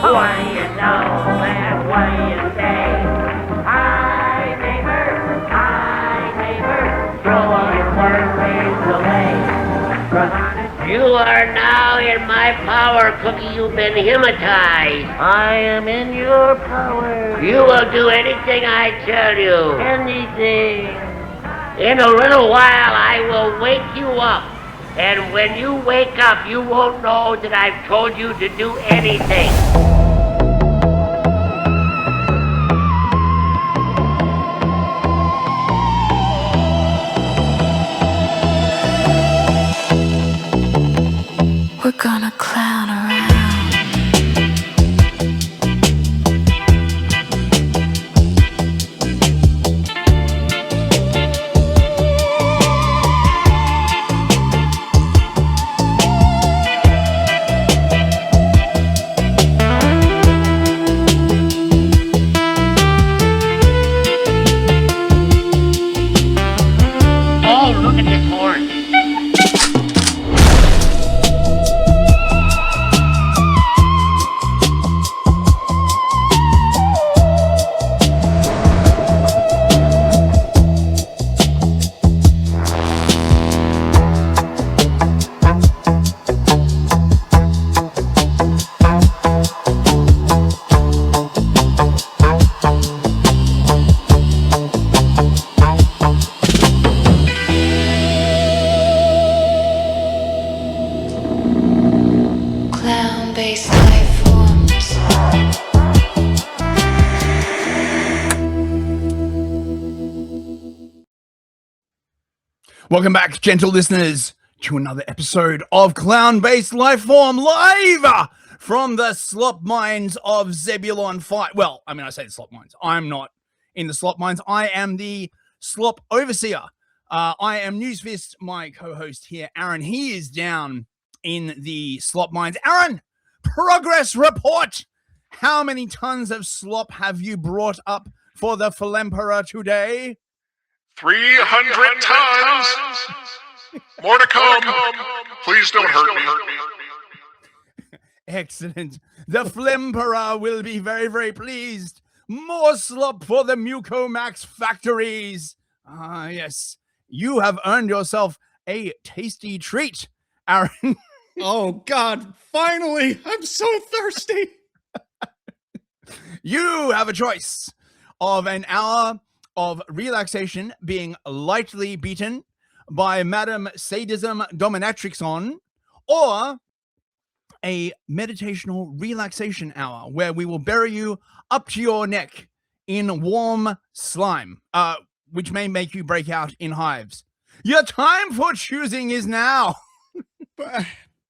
What do you know and what do you say? Hi, neighbor, throw all your worries away. 'Cause you are now in my power, Cookie. You've been hypnotized. I am in your power. You will do anything I tell you. Anything. In a little while, I will wake you up. And when you wake up, you won't know that I've told you to do anything. We're gonna clown around. Oh, look at this horn. Clown-based life forms. Welcome back, gentle listeners, to another episode of Clown-Based Lifeform live from the slop mines of Zebulon Fight. Well, I mean, I say the slop mines. I'm not in the slop mines. I am the slop overseer. I am Newsfist, my co-host here, Aaron. He is down in the slop mines. Aaron, progress report. How many tons of slop have you brought up for the Philempera today? 300 times. More to come. Please don't hurt me. Excellent. The Philempera will be very, very pleased. More slop for the Mucomax factories. Ah, yes. You have earned yourself a tasty treat, Aaron. Oh, God. Finally. I'm so thirsty. You have a choice of an hour of relaxation being lightly beaten by Madame Sadism Dominatrixon, or a meditational relaxation hour where we will bury you up to your neck in warm slime, which may make you break out in hives. Your time for choosing is now. But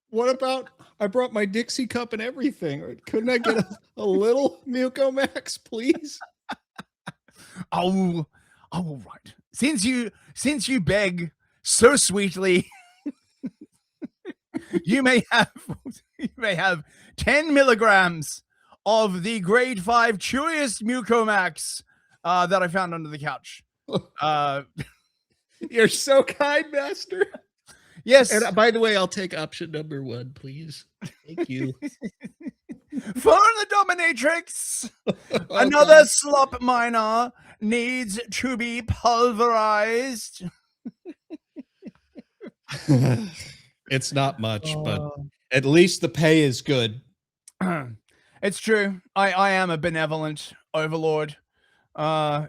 what about, I brought my Dixie cup and everything. Couldn't I get a little Mucomax, please? Oh, all right. Since you beg so sweetly, you may have 10 milligrams of the grade 5 chewiest Mucomax that I found under the couch. You're so kind, master. Yes. And by the way, I'll take option number 1, please. Thank you. For the dominatrix, Oh, another God. slop miner needs to be pulverized. It's not much, but at least the pay is good. It's true. I am a benevolent overlord. I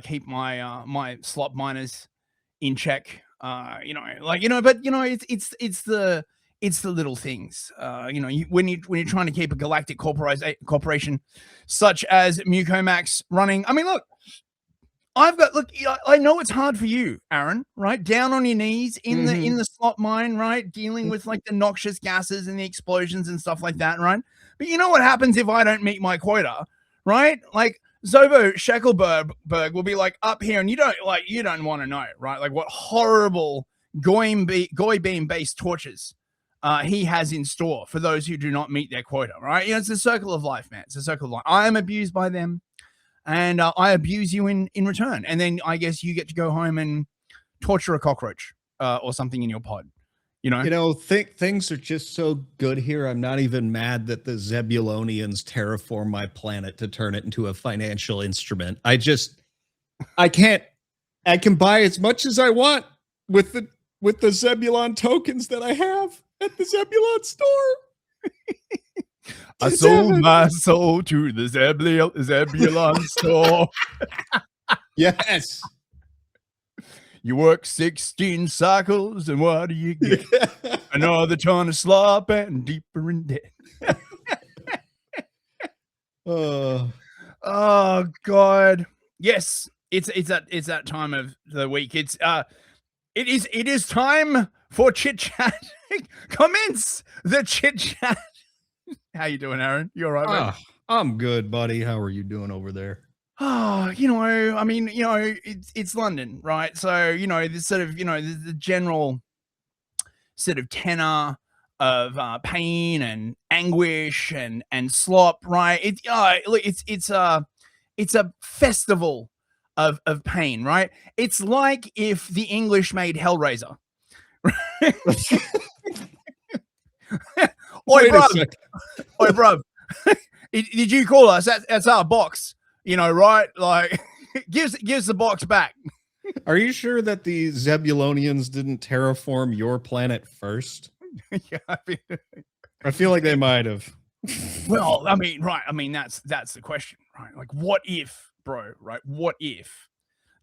keep my my slop miners in check. But it's the little things. When you're trying to keep a galactic corporation such as Mucomax running. I mean, look, I know it's hard for you, Aaron, right? Down on your knees in the slot mine, right? Dealing with like the noxious gases and the explosions and stuff like that, right? But you know what happens if I don't meet my quota, right? Like Zobo Shackelberg will be like up here, and you don't want to know, right? Like what horrible goy beam based tortures he has in store for those who do not meet their quota, right? It's a circle of life, man. It's a circle of life. I am abused by them, and I abuse you in return. And then I guess you get to go home and torture a cockroach or something in your pod. Things are just so good here. I'm not even mad that the Zebulonians terraform my planet to turn it into a financial instrument. I can buy as much as I want with the Zebulon tokens that I have at the Zebulon store. I sold my soul to the Zebulon store. Yes. You work 16 cycles, and what do you get? Another ton of slop and deeper in debt. Oh God. Yes, it's that time of the week. It is time for chit chat. Commence the chit chat. How you doing, Aaron? You all right, man? I'm good, buddy. How are you doing over there? Oh, it's London, right? So, this sort of, the general sort of tenor of pain and anguish and slop, right? It's a festival of pain, right? It's like if the English made Hellraiser. Oi, bruv. Did you call us? That's our box. Right? Like, gives the box back. Are you sure that the Zebulonians didn't terraform your planet first? Yeah, I feel like they might have. Well, right. That's the question, right? Like, what if, bro, right? What if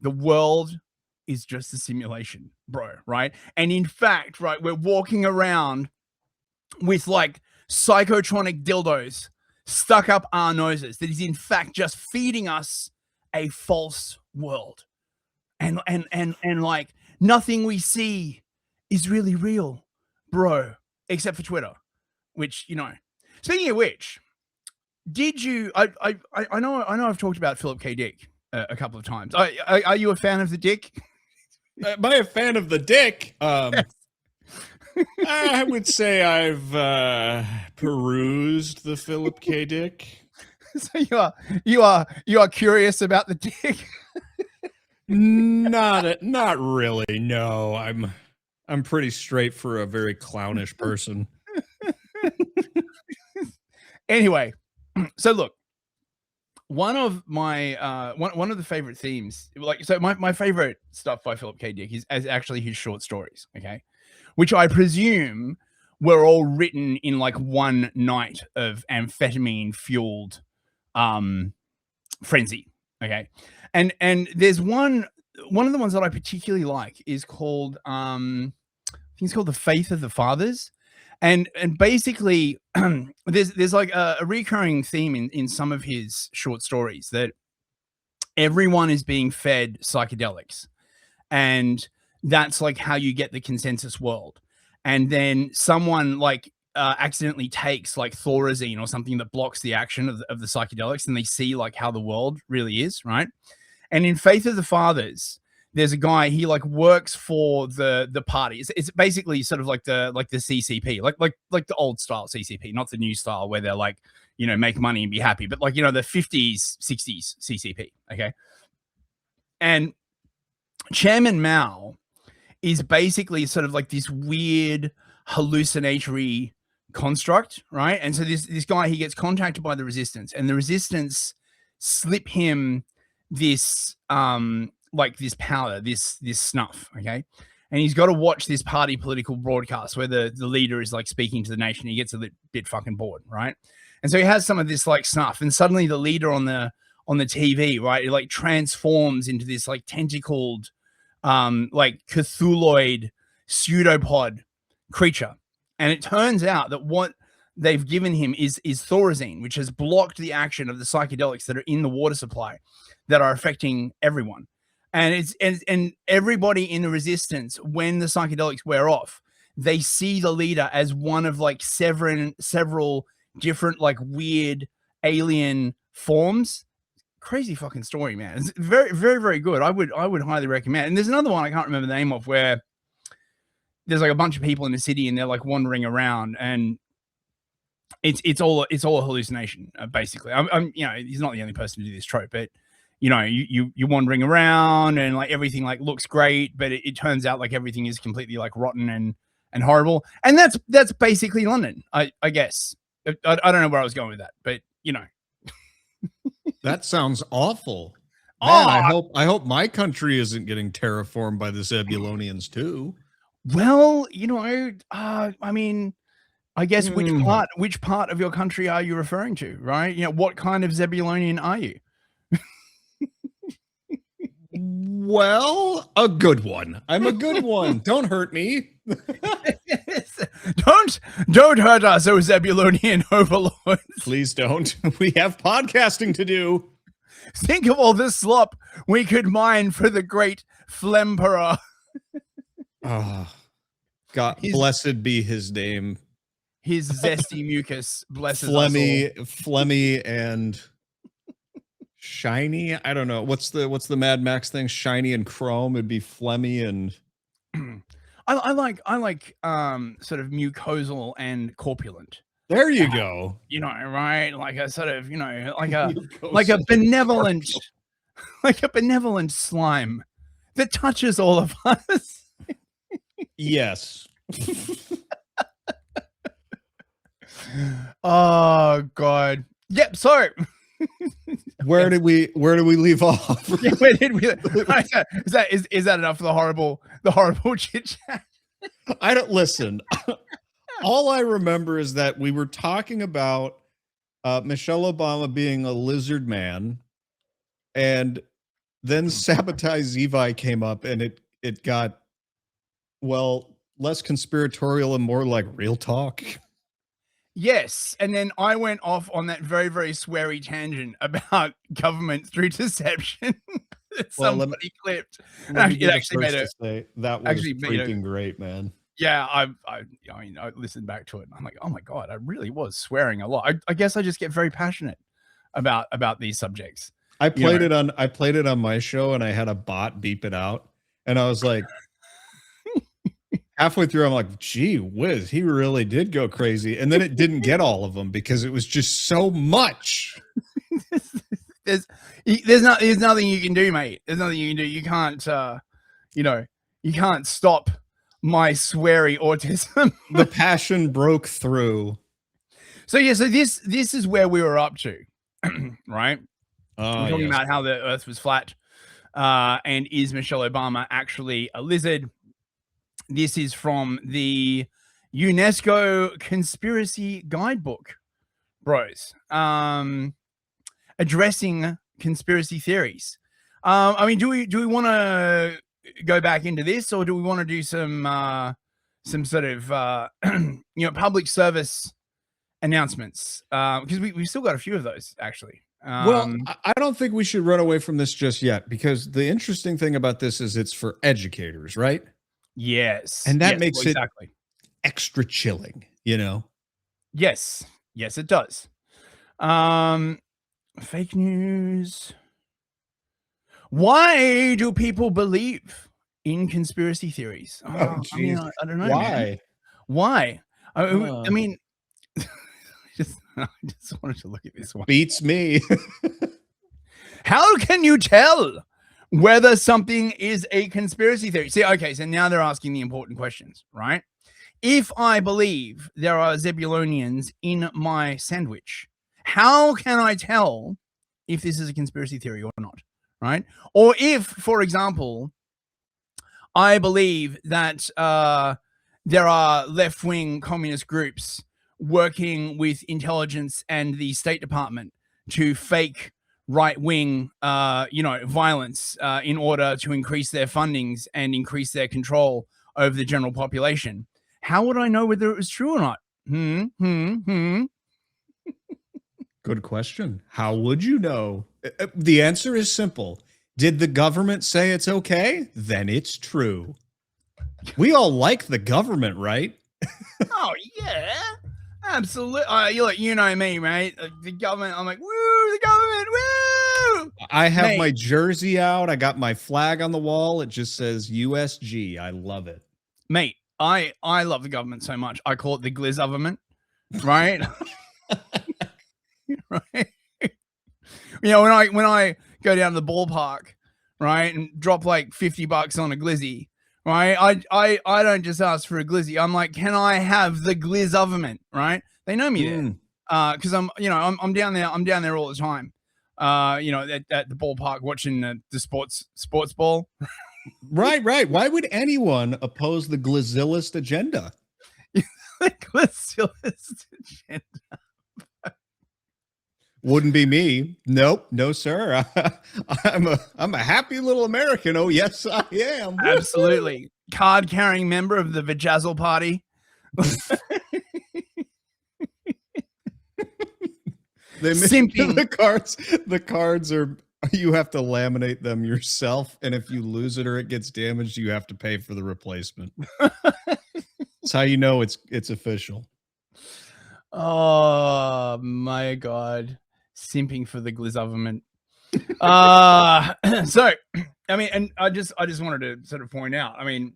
the world is just a simulation, bro, right? And in fact, right, we're walking around with like psychotronic dildos stuck up our noses that is in fact just feeding us a false world, and like nothing we see is really real, bro, except for Twitter, which speaking of which, did you I know I've talked about Philip K. Dick a couple of times. Are you a fan of the Dick? Am I a fan of the Dick? I would say I've perused the Philip K. Dick. So you are curious about the Dick? Not really. No, I'm pretty straight for a very clownish person. Anyway, so look, one of my one of the favorite themes, my favorite stuff by Philip K. Dick is actually his short stories, okay? Which I presume were all written in like one night of amphetamine fueled frenzy. Okay. And there's one of the ones that I particularly like is called I think it's called The Faith of the Fathers. And basically there's like a recurring theme in some of his short stories that everyone is being fed psychedelics, and that's like how you get the consensus world. And then someone like accidentally takes like Thorazine or something that blocks the action of the psychedelics, and they see like how the world really is, right? And in Faith of the Fathers, there's a guy, he like works for the party. It's basically sort of like the CCP, like the old style CCP, not the new style where they're like, make money and be happy, but like, the 50s, 60s CCP. Okay. And Chairman Mao is basically sort of like this weird hallucinatory construct, right? And so this guy, he gets contacted by the resistance, and the resistance slip him this like this powder, this snuff, okay? And he's got to watch this party political broadcast where the leader is like speaking to the nation. He gets a bit fucking bored, right? And so he has some of this like snuff, and suddenly the leader on the TV, right, it like transforms into this like tentacled like Cthulhuoid pseudopod creature. And it turns out that what they've given him is Thorazine, which has blocked the action of the psychedelics that are in the water supply that are affecting everyone. And and everybody in the resistance, when the psychedelics wear off, they see the leader as one of like several different like weird alien forms. Crazy fucking story, man. It's very, very, very good. I would highly recommend. And there's another one I can't remember the name of, where there's like a bunch of people in the city and they're like wandering around, and it's all a hallucination, basically. I'm he's not the only person to do this trope, but you're wandering around and like everything like looks great, but it turns out like everything is completely like rotten and horrible. And that's basically London, I guess. I don't know where I was going with that, but you know. That sounds awful. Man, I hope my country isn't getting terraformed by the Zebulonians too. Well, you know, I mean, I guess which part of your country are you referring to, right? You know, what kind of Zebulonian are you? Well, a good one. I'm a good one. Don't hurt me. Don't hurt us, oh Zebulonian overlords. Please don't. We have podcasting to do. Think of all this slop we could mine for the great Flemperor. Oh, God, blessed be his name. His zesty mucus blesses us all. Flemmy and shiny. I don't know. What's the Mad Max thing? Shiny and chrome. It'd be Flemmy and I like sort of mucosal and corpulent. There you go. You know, right? Like a sort of, you know, like a benevolent slime that touches all of us. Yes. Oh God. Yep. So where did we leave off? Yeah, where did we? Is that enough for the horrible chit chat? I don't listen. All I remember is that we were talking about Michelle Obama being a lizard man, and then Sabotage Zevi came up, and it got, well, less conspiratorial and more like real talk. Yes, and then I went off on that very, very sweary tangent about government through deception. Somebody clipped. It actually made it. That was freaking great, man. Yeah, I mean, I listened back to it and I'm like, oh my God, I really was swearing a lot. I guess I just get very passionate about these subjects. I played it on my show and I had a bot beep it out. And I was like, halfway through, I'm like, gee whiz, he really did go crazy. And then it didn't get all of them because it was just so much. There's nothing you can do, mate. There's nothing you can do. You can't, you can't stop my sweary autism. The passion broke through. So this is where we were up to, right? We're talking about how the Earth was flat, and is Michelle Obama actually a lizard? This is from the UNESCO Conspiracy Guidebook, bros. Addressing conspiracy theories. I mean, do we want to go back into this, or do we want to do some sort of public service announcements? Because we've still got a few of those actually. Well, I don't think we should run away from this just yet, because the interesting thing about this is it's for educators, right? Yes, and that makes it extra chilling, you know. Yes, it does. Fake news. Why do people believe in conspiracy theories? Oh, I mean, I don't know. Why? Man. Why? I mean, I just wanted to look at this one. Beats me. How can you tell whether something is a conspiracy theory? See, okay, so now they're asking the important questions, right? If I believe there are Zebulonians in my sandwich, how can I tell if this is a conspiracy theory or not, right? Or if, for example, I believe that there are left-wing communist groups working with intelligence and the State Department to fake right-wing, violence in order to increase their fundings and increase their control over the general population. How would I know whether it was true or not? Good question. How would you know? The answer is simple. Did the government say it's okay? Then it's true. We all like the government, right? Oh, yeah. Absolutely. You know me, mate. The government, I'm like, woo, the government, woo! I have my jersey out. I got my flag on the wall. It just says USG. I love it. Mate, I love the government so much. I call it the glizz-government, right? Right? You know, when I go down to the ballpark, right, and drop like $50 on a glizzy, right? I don't just ask for a glizzy. I'm like, can I have the glizz-overment, right? They know me there. Because I'm down there. I'm down there all the time. At the ballpark watching the sports ball. Right. Why would anyone oppose the Glizillist agenda? The Glizillist agenda. Wouldn't be me. Nope, no, sir. I'm a happy little American. Oh, yes, I am. Absolutely. Card carrying member of the Vajazzle party. Simping. The cards are, you have to laminate them yourself, and if you lose it or it gets damaged, you have to pay for the replacement. That's how you know it's official. Oh my god, simping for the glizz-overment. So I mean, and I just wanted to sort of point out, I mean,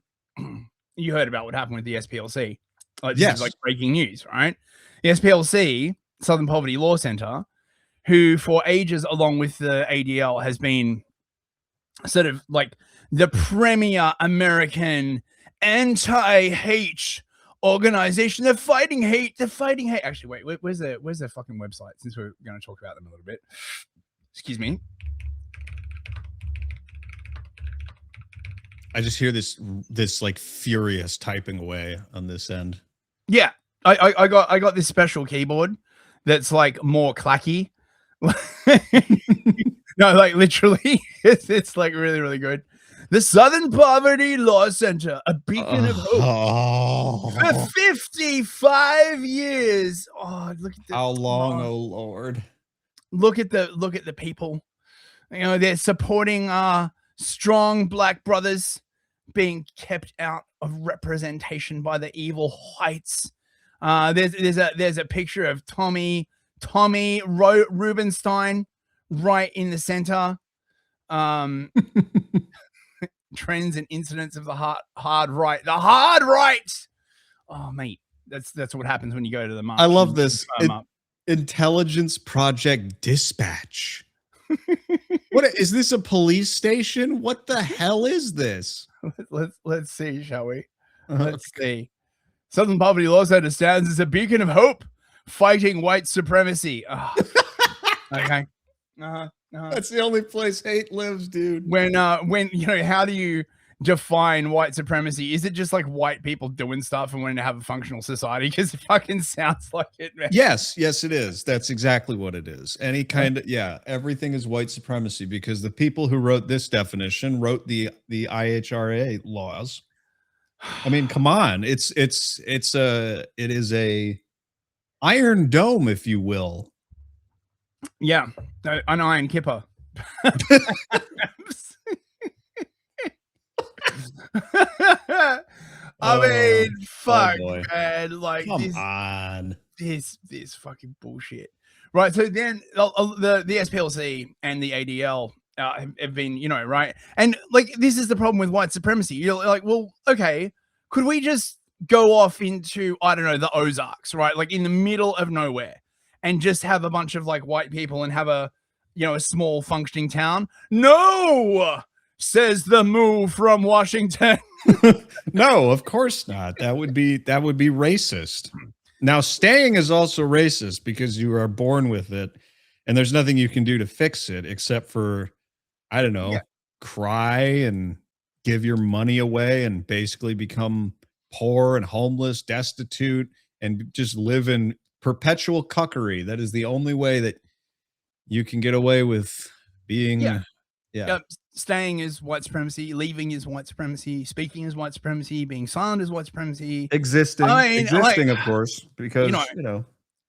you heard about what happened with the SPLC. This Yes. is like breaking news, right? The SPLC, Southern Poverty Law Center, who for ages, along with the ADL, has been sort of like the premier American anti-hate organization. They're fighting hate. Actually, wait, where's their fucking website? Since we're going to talk about them a little bit. Excuse me. I just hear this like furious typing away on this end. Yeah, I got this special keyboard that's like more clacky. No, like literally, it's like really, really good. The Southern Poverty Law Center, a beacon of hope for 55 years. Oh, look at this. How long, oh Lord? Look at the people. You know, they're supporting strong black brothers being kept out of representation by the evil whites. There's a picture of Tommy Rubenstein right in the center. Trends and incidents of the hard right. The hard right. Oh, mate, that's what happens when you go to the march. I love this. Intelligence Project Dispatch. What is this? A police station? What the hell is this? Let's see, shall we? Let's see. Southern Poverty Law Center stands as a beacon of hope, fighting white supremacy. Oh. Okay. That's the only place hate lives, dude. When you know, how do you define white supremacy? Is it just like white people doing stuff and wanting to have a functional society? Because it fucking sounds like it, man. Yes, it is. That's exactly what it is. Any kind of, everything is white supremacy, because the people who wrote this definition wrote the IHRA laws. I mean, come on. It is a iron dome, if you will. Yeah, an iron kipper. I mean, fuck, man. Like, come on. This fucking bullshit. Right. So then the SPLC and the ADL have been, you know, right. And like, this is the problem with white supremacy. You're like, well, okay, could we just go off into, I don't know, the Ozarks, right? Like in the middle of nowhere, and just have a bunch of like white people and have a small functioning town? No, says the move from Washington. No, of course not. That would be racist. Now, staying is also racist because you are born with it, and there's nothing you can do to fix it except for, I don't know, cry and give your money away and basically become poor and homeless, destitute, and just live in perpetual cuckery. That is the only way that you can get away with being staying is white supremacy, leaving is white supremacy, speaking is white supremacy, being silent is white supremacy, existing of course, because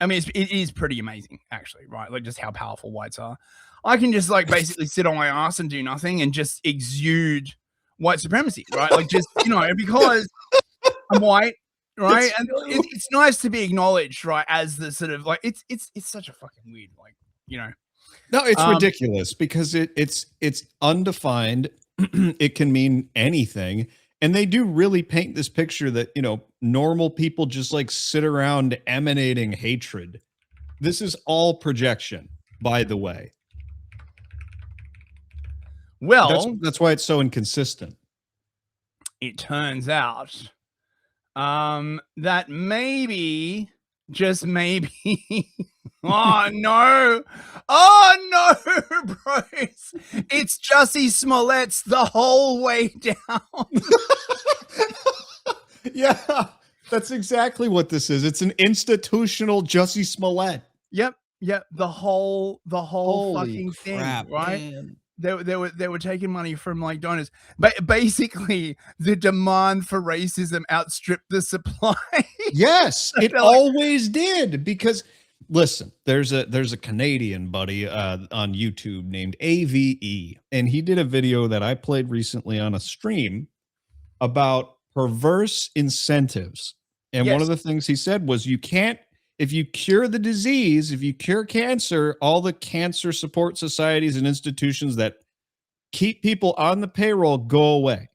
I mean, it is pretty amazing, actually, right? Like just how powerful whites are. I can just like basically sit on my ass and do nothing and just exude white supremacy, right? Like just, because I'm white, right? And it's nice to be acknowledged, right? As the sort of like, it's such a fucking weird, like, No, it's ridiculous because it's undefined. It can mean anything. And they do really paint this picture that, normal people just like sit around emanating hatred. This is all projection, by the way. Well, that's why it's so inconsistent. it turns out that maybe, just maybe, oh no, bros, it's Jussie Smollett's the whole way down. Yeah, that's exactly what this is. It's an institutional Jussie Smollett. Yep, the whole Holy fucking crap, thing, right? man. They were taking money from like donors, but basically the demand for racism outstripped the supply. Yes, it always did. Because listen, there's a Canadian buddy on YouTube named AVE, and he did a video that I played recently on a stream about perverse incentives. And one of the things he said was, you can't, if you cure the disease, if you cure cancer, all the cancer support societies and institutions that keep people on the payroll go away.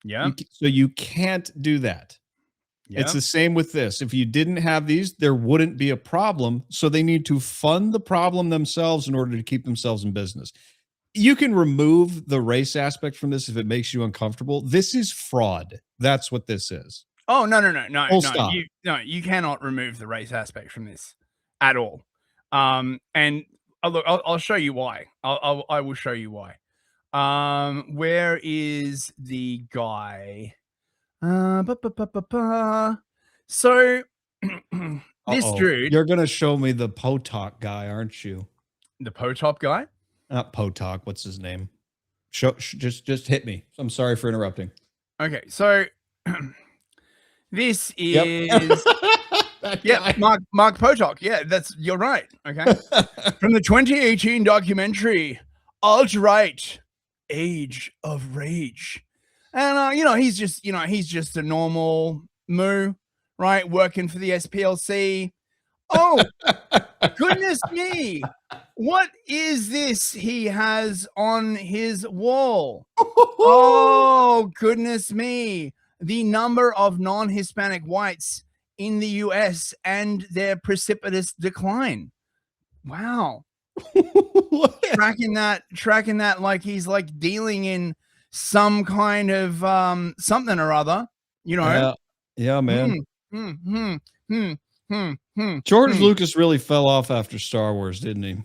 Yeah. So you can't do that. Yeah. It's the same with this. If you didn't have these, there wouldn't be a problem. So they need to fund the problem themselves in order to keep themselves in business. You can remove the race aspect from this if it makes you uncomfortable. This is fraud. That's what this is. Oh, no. Stop. You cannot remove the race aspect from this at all. And look, I'll show you why. I will show you why. Where is the guy? So this dude, you're gonna show me the Potok guy, aren't you? The Potop guy? Not Potok. What's his name? Just hit me. I'm sorry for interrupting. Okay, so this is Mark Potok. Yeah, you're right. Okay, from the 2018 documentary Alt-Right Age of Rage, and he's just a normal moo, right? Working for the SPLC. Oh, goodness me. What is this he has on his wall? Oh, goodness me. The number of non-Hispanic whites in the US and their precipitous decline. Wow. tracking that like he's like dealing in some kind of something or other, Yeah, man. George Lucas really fell off after Star Wars, didn't he?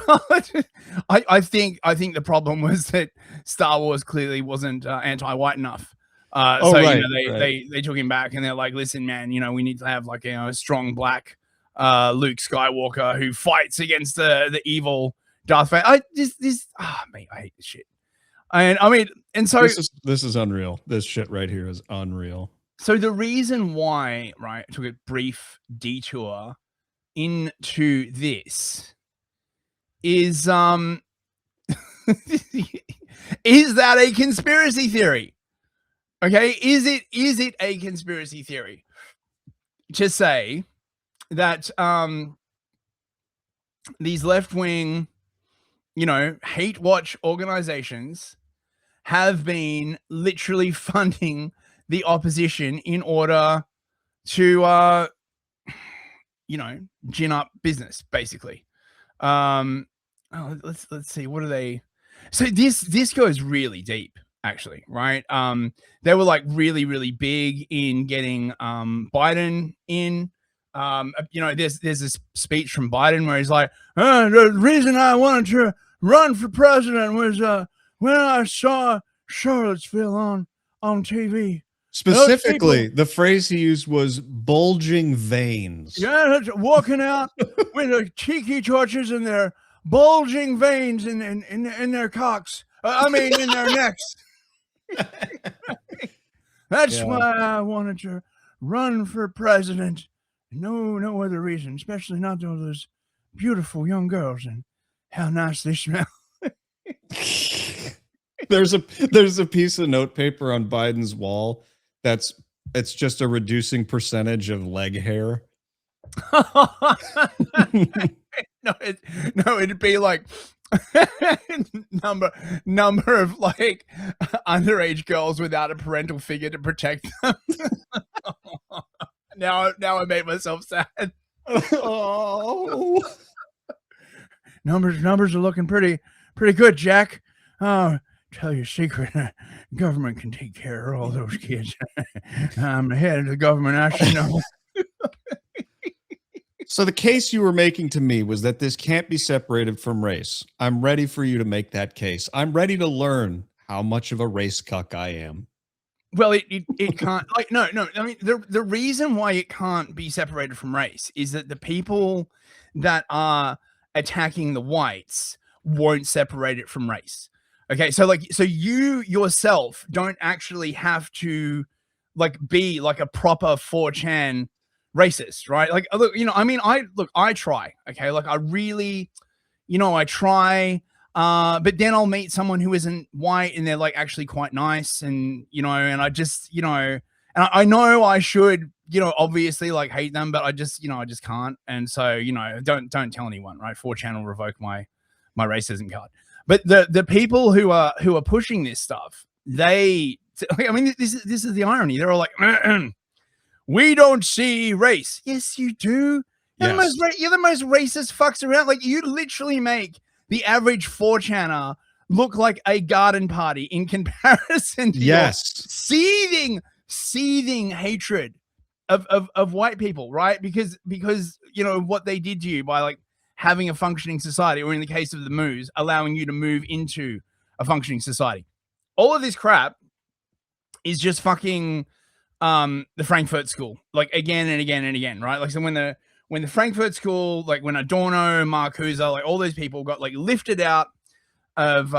Well, I think the problem was that Star Wars clearly wasn't anti-white enough. They took him back and they're like, listen, man, we need to have like a strong black Luke Skywalker who fights against the evil Darth Vader. I hate this shit. And so this is unreal. This shit right here is unreal. So the reason why, right, I took a brief detour into this is is that a conspiracy theory? Okay, is it a conspiracy theory to say that these left-wing, hate watch organizations have been literally funding the opposition in order to gin up business, basically? Let's see, what are they? So this goes really deep, actually, right? They were like really, really big in getting Biden in. There's this speech from Biden where he's like, the reason I wanted to run for president was when I saw Charlottesville on TV. Specifically, the phrase he used was bulging veins. Yeah, walking out with the tiki torches and their bulging veins in their cocks. In their necks. That's why I wanted to run for president. No other reason, especially not those beautiful young girls and how nice they smell. There's a piece of notepaper on Biden's wall it's just a reducing percentage of leg hair. It'd be like number of like underage girls without a parental figure to protect them. Now I made myself sad. Numbers are looking pretty good, Jack. tell you a secret. Government can take care of all those kids. I'm the head of the government. I should know. So the case you were making to me was that this can't be separated from race. I'm ready for you to make that case. I'm ready to learn how much of a race cuck I am. Well, it can't. Like, no. I mean, the reason why it can't be separated from race is that the people that are attacking the whites won't separate it from race. Okay, so you yourself don't actually have to like be like a proper 4chan racist, right? Like, look, I mean, I try, okay, like I really, I try, but then I'll meet someone who isn't white and they're like actually quite nice, and and I just, and I know I should, obviously like hate them, but I just can't, and so don't tell anyone, right? 4chan will revoke my racism card. But the people who are pushing this stuff, I mean, this is the irony. They're all like, we don't see race. Yes, you do. You're the most racist fucks around. Like, you literally make the average 4chaner look like a garden party in comparison to your seething hatred of white people, right? Because what they did to you by like having a functioning society, or in the case of the Moos, allowing you to move into a functioning society. All of this crap is just fucking the Frankfurt School, like again and again and again, right? Like, so when the Frankfurt School, like when Adorno, Marcuse, like all those people got like lifted out of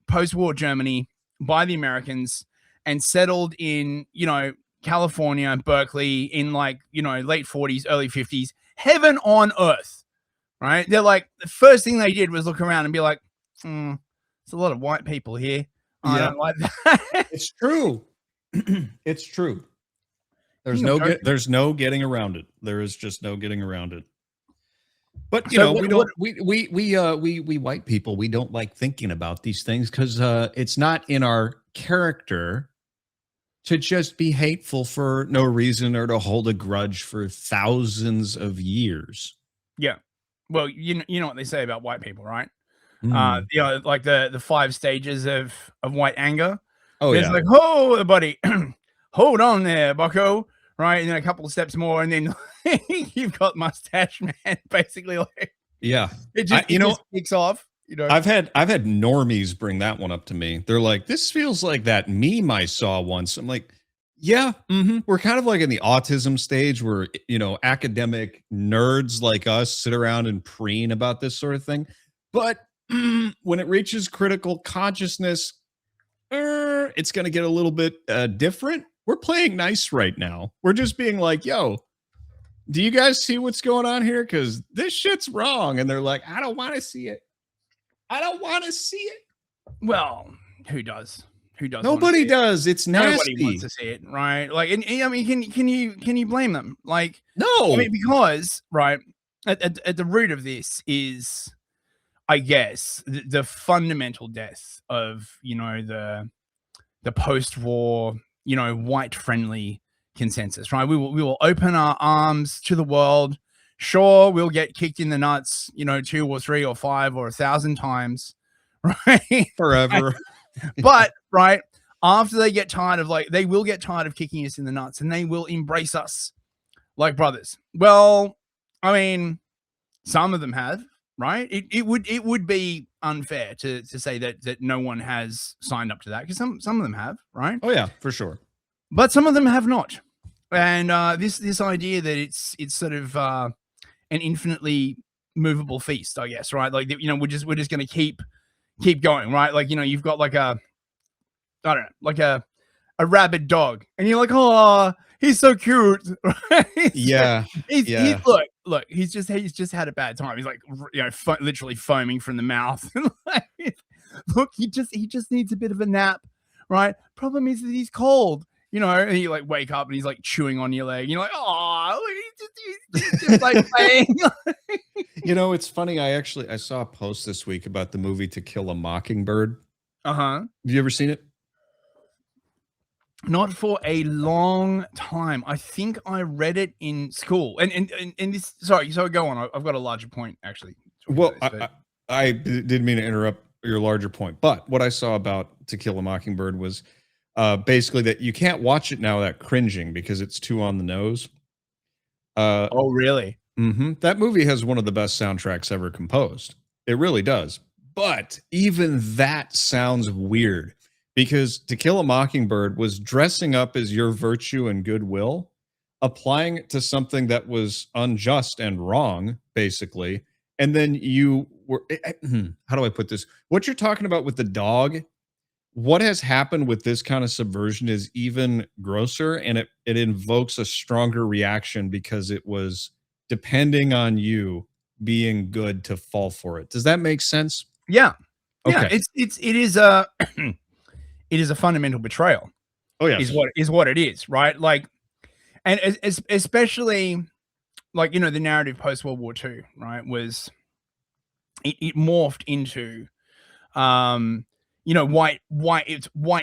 post-war Germany by the Americans and settled in, California, Berkeley in like, late 40s, early 50s, heaven on earth. Right? They're like, the first thing they did was look around and be like, there's a lot of white people here. I don't like that. It's true. It's true. There's no getting around it. There is just no getting around it. But we white people, we don't like thinking about these things because it's not in our character to just be hateful for no reason or to hold a grudge for thousands of years. Yeah. Well, you know what they say about white people, right? Like the 5 stages of white anger. Oh, it's like, oh, buddy, hold on there, bucko, right? And then a couple of steps more, and then you've got mustache man, basically. Like, it just kicks off. I've had normies bring that one up to me. They're like, this feels like that meme I saw once. I'm like, yeah, we're kind of like in the autism stage where, academic nerds like us sit around and preen about this sort of thing. But when it reaches critical consciousness, it's going to get a little bit different. We're playing nice right now. We're just being like, yo, do you guys see what's going on here? Because this shit's wrong. And they're like, I don't want to see it. I don't want to see it. Well, who does? Nobody does. It's nasty. Nobody wants to see it, right? Like, and I mean, can you blame them? Like, no. I mean, because right at the root of this is, I guess, the fundamental death of the post-war white-friendly consensus, right? We will open our arms to the world. Sure, we'll get kicked in the nuts, 2 or 3 or 5 or 1,000 times, right? Forever. But right after they get tired of they will get tired of kicking us in the nuts, and they will embrace us like brothers. Well, I mean, some of them have, right? It would be unfair to say that no one has signed up to that, because some of them have, right? Oh yeah, for sure. But some of them have not. And this idea that it's sort of an infinitely movable feast, I guess, right? Like, we're just going to keep going, right? Like, you've got like a rabid dog, and you're like, oh, he's so cute. Look, he's just had a bad time. He's like, literally foaming from the mouth. Look, he just needs a bit of a nap, right? Problem is that he's cold, and you like wake up and he's like chewing on your leg. And you're like, oh, he's just like playing. It's funny. I saw a post this week about the movie To Kill a Mockingbird. Have you ever seen it? Not for a long time. I think I read it in school. And this, sorry, so go on. I've got a larger point actually. Well, I didn't mean to interrupt your larger point. But what I saw about To Kill a Mockingbird was basically that you can't watch it now without cringing because it's too on the nose. Oh, really? That movie has one of the best soundtracks ever composed. It really does. But even that sounds weird because To Kill a Mockingbird was dressing up as your virtue and goodwill, applying it to something that was unjust and wrong, basically. And then you were, how do I put this? What you're talking about with the dog, what has happened with this kind of subversion is even grosser, and it invokes a stronger reaction because it was depending on you being good to fall for it. Does that make sense? Yeah. Okay. Yeah, it is a it is a fundamental betrayal. Oh yeah. Is what it is, right? Like, and especially like, you know, the narrative post World War II, right, was it morphed into you know, white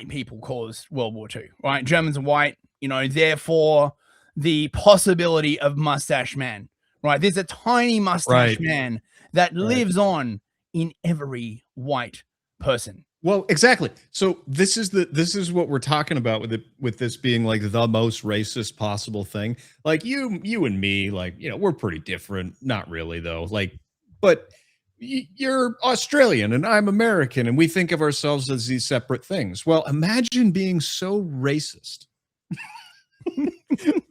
people caused World War II, right? Germans are white, you know, therefore the possibility of mustache man, right? There's a tiny mustache man that lives on in every white person. Well, exactly. So this is what we're talking about with this being like the most racist possible thing. Like you and me, like, you know, we're pretty different. Not really though. Like, but you're Australian and I'm American, and we think of ourselves as these separate things. Well, imagine being so racist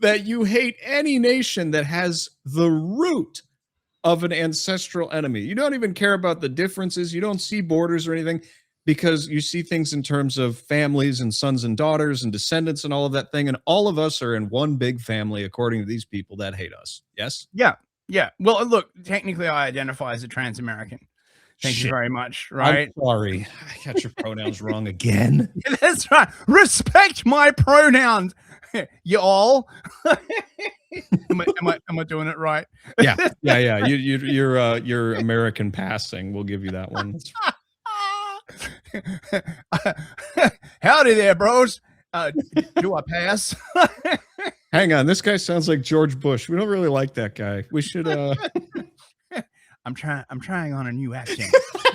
that you hate any nation that has the root of an ancestral enemy. You don't even care about the differences. You don't see borders or anything because you see things in terms of families and sons and daughters and descendants and all of that thing. And all of us are in one big family, according to these people that hate us. Yes? Yeah. Yeah. Well, look, technically I identify as a trans American. Thank you very much. Right. I'm sorry. I got your pronouns wrong again. Yeah, that's right. Respect my pronouns. You all. am I doing it right? Yeah. You're American passing. We'll give you that one. Howdy there, bros. Do I pass? Hang on, this guy sounds like George Bush. We don't really like that guy. We should I'm trying on a new accent.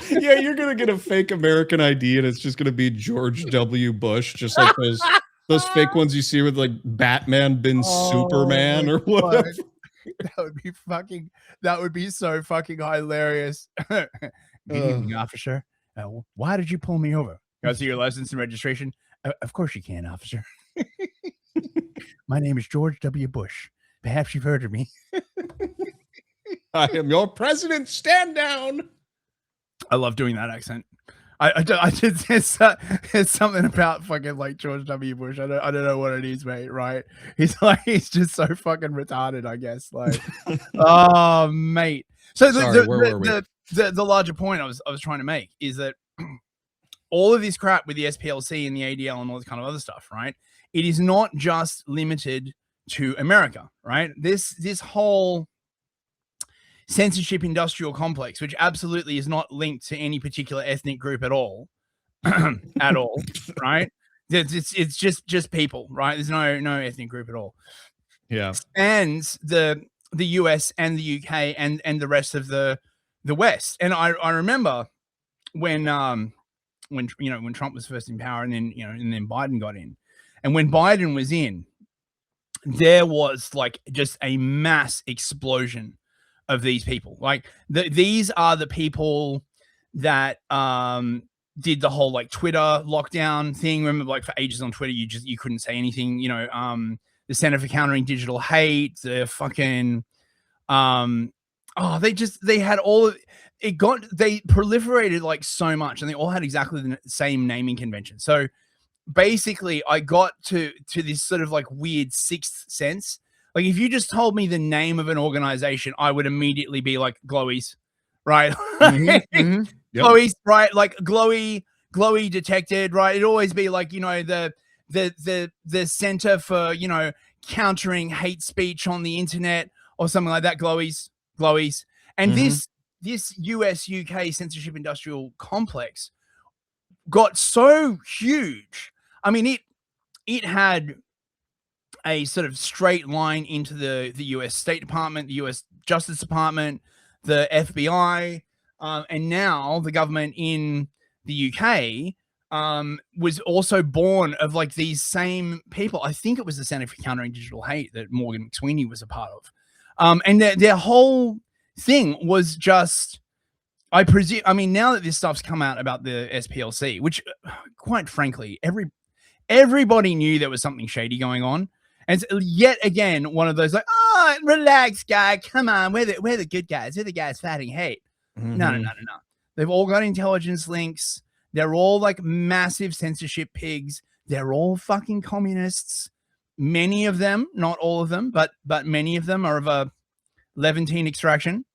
Yeah, you're gonna get a fake American ID and it's just gonna be George W. Bush, just like those fake ones you see with like Batman been Superman or whatever. That would be so fucking hilarious. Good evening, officer. Why did you pull me over? Can I see your license and registration? Of course you can, officer. My name is George W. Bush. Perhaps you've heard of me. I am your president. Stand down. I love doing that accent. I did. There's something about fucking like George W. Bush. I don't know what it is, mate. Right? He's just so fucking retarded. I guess. Like, oh, mate. So the larger point I was trying to make is that all of this crap with the SPLC and the ADL and all this kind of other stuff, right? It is not just limited to America, right? This whole censorship industrial complex, which absolutely is not linked to any particular ethnic group at all, at all, right? It's just people, right? There's no ethnic group at all. Yeah, and the US and the UK and the rest of the West. And I remember when Trump was first in power, and then Biden got in. And when Biden was in, there was like just a mass explosion of these people. Like these are the people that did the whole like Twitter lockdown thing. Remember, like for ages on Twitter, you couldn't say anything. The Center for Countering Digital Hate, the fucking they had all of it. They proliferated like so much, and they all had exactly the same naming convention. So basically I got to this sort of like weird sixth sense. Like if you just told me the name of an organization, I would immediately be like Glowies, right? Yep. Glowies, right? Like glowy detected, right? It'd always be like, the Center for, countering hate speech on the internet or something like that. Glowies. And this US UK censorship industrial complex got so huge. I mean, it had a sort of straight line into the US State Department, the US Justice Department, the FBI, and now the government in the UK, was also born of like these same people. I think it was the Center for Countering Digital Hate that Morgan McSweeney was a part of. And their whole thing was just, I presume, I mean, now that this stuff's come out about the SPLC, which quite frankly, everybody knew there was something shady going on. And it's yet again, one of those like, oh, relax, guy, come on, we're the good guys. We're the guys fighting hate. No. They've all got intelligence links. They're all like massive censorship pigs. They're all fucking communists. Many of them, not all of them, but many of them are of a Levantine extraction.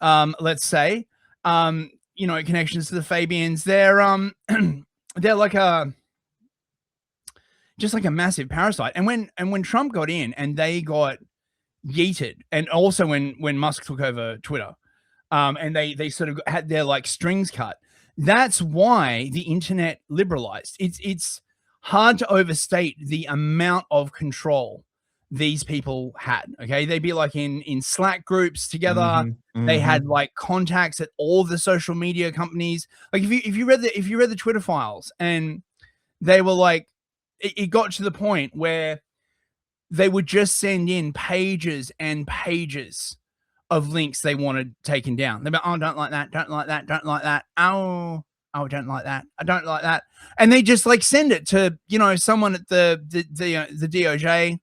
Let's say, connections to the Fabians. They're like just like a massive parasite. And when Trump got in and they got yeeted, and also when Musk took over Twitter, and they sort of had their like strings cut. That's why the internet liberalized. It's hard to overstate the amount of control these people had. Okay, they'd be like in Slack groups together. They had like contacts at all the social media companies. Like if you read the Twitter files, and they were like, it got to the point where they would just send in pages and pages of links they wanted taken down. They'd be, oh, don't like that, don't like that, don't like that. Oh, don't like that. I don't like that. And they just like send it to, someone at the DOJ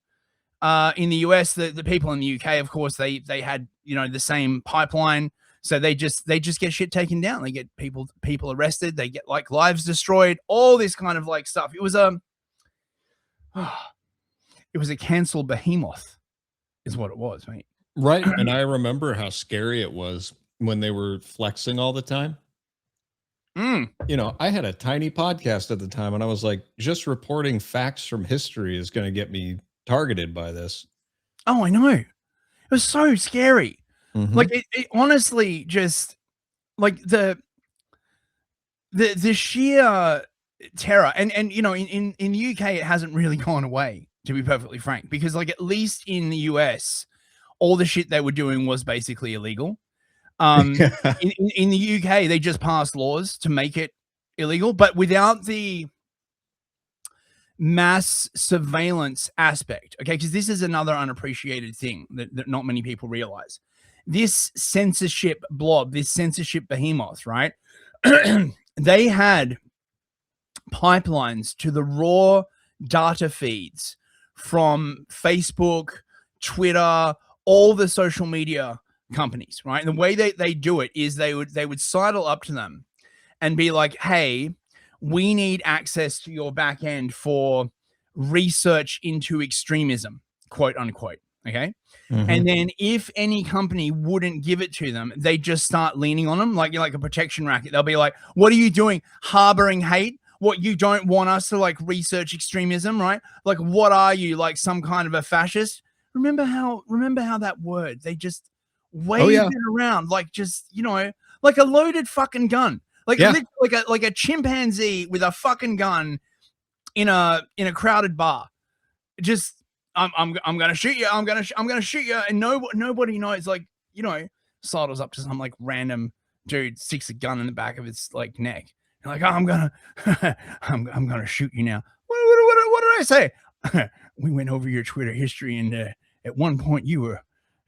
in the US. The people in the UK, of course, they had, the same pipeline. So they just get shit taken down. They get people arrested. They get like lives destroyed, all this kind of like stuff. It was a cancel behemoth is what it was, mate. Right. And I remember how scary it was when they were flexing all the time. I had a tiny podcast at the time, and I was like, just reporting facts from history is going to get me targeted by this. Oh, I know. It was so scary. Like it honestly just like the sheer terror. And in the UK, it hasn't really gone away, to be perfectly frank, because like at least in the US, all the shit they were doing was basically illegal. In the UK, they just passed laws to make it illegal, but without the mass surveillance aspect. Okay, because this is another unappreciated thing that not many people realize. This censorship blob, this censorship behemoth, right? They had pipelines to the raw data feeds from Facebook, Twitter, all the social media companies, right? And the way they do it is they would sidle up to them and be like, hey, we need access to your back end for research into extremism, quote unquote. Okay. And then if any company wouldn't give it to them, they just start leaning on them like a protection racket. They'll be like, what are you doing? Harboring hate? What, you don't want us to like research extremism, right? Like, what are you, like some kind of a fascist? Remember how that word, they just waved it around like just, like a loaded fucking gun. Like a chimpanzee with a fucking gun in a crowded bar. Just I'm gonna shoot you. I'm gonna shoot you, and nobody knows. Like, sidles up to some like random dude, sticks a gun in the back of his like neck. And like, oh, I'm gonna shoot you now. What did I say? We went over your Twitter history, and at one point you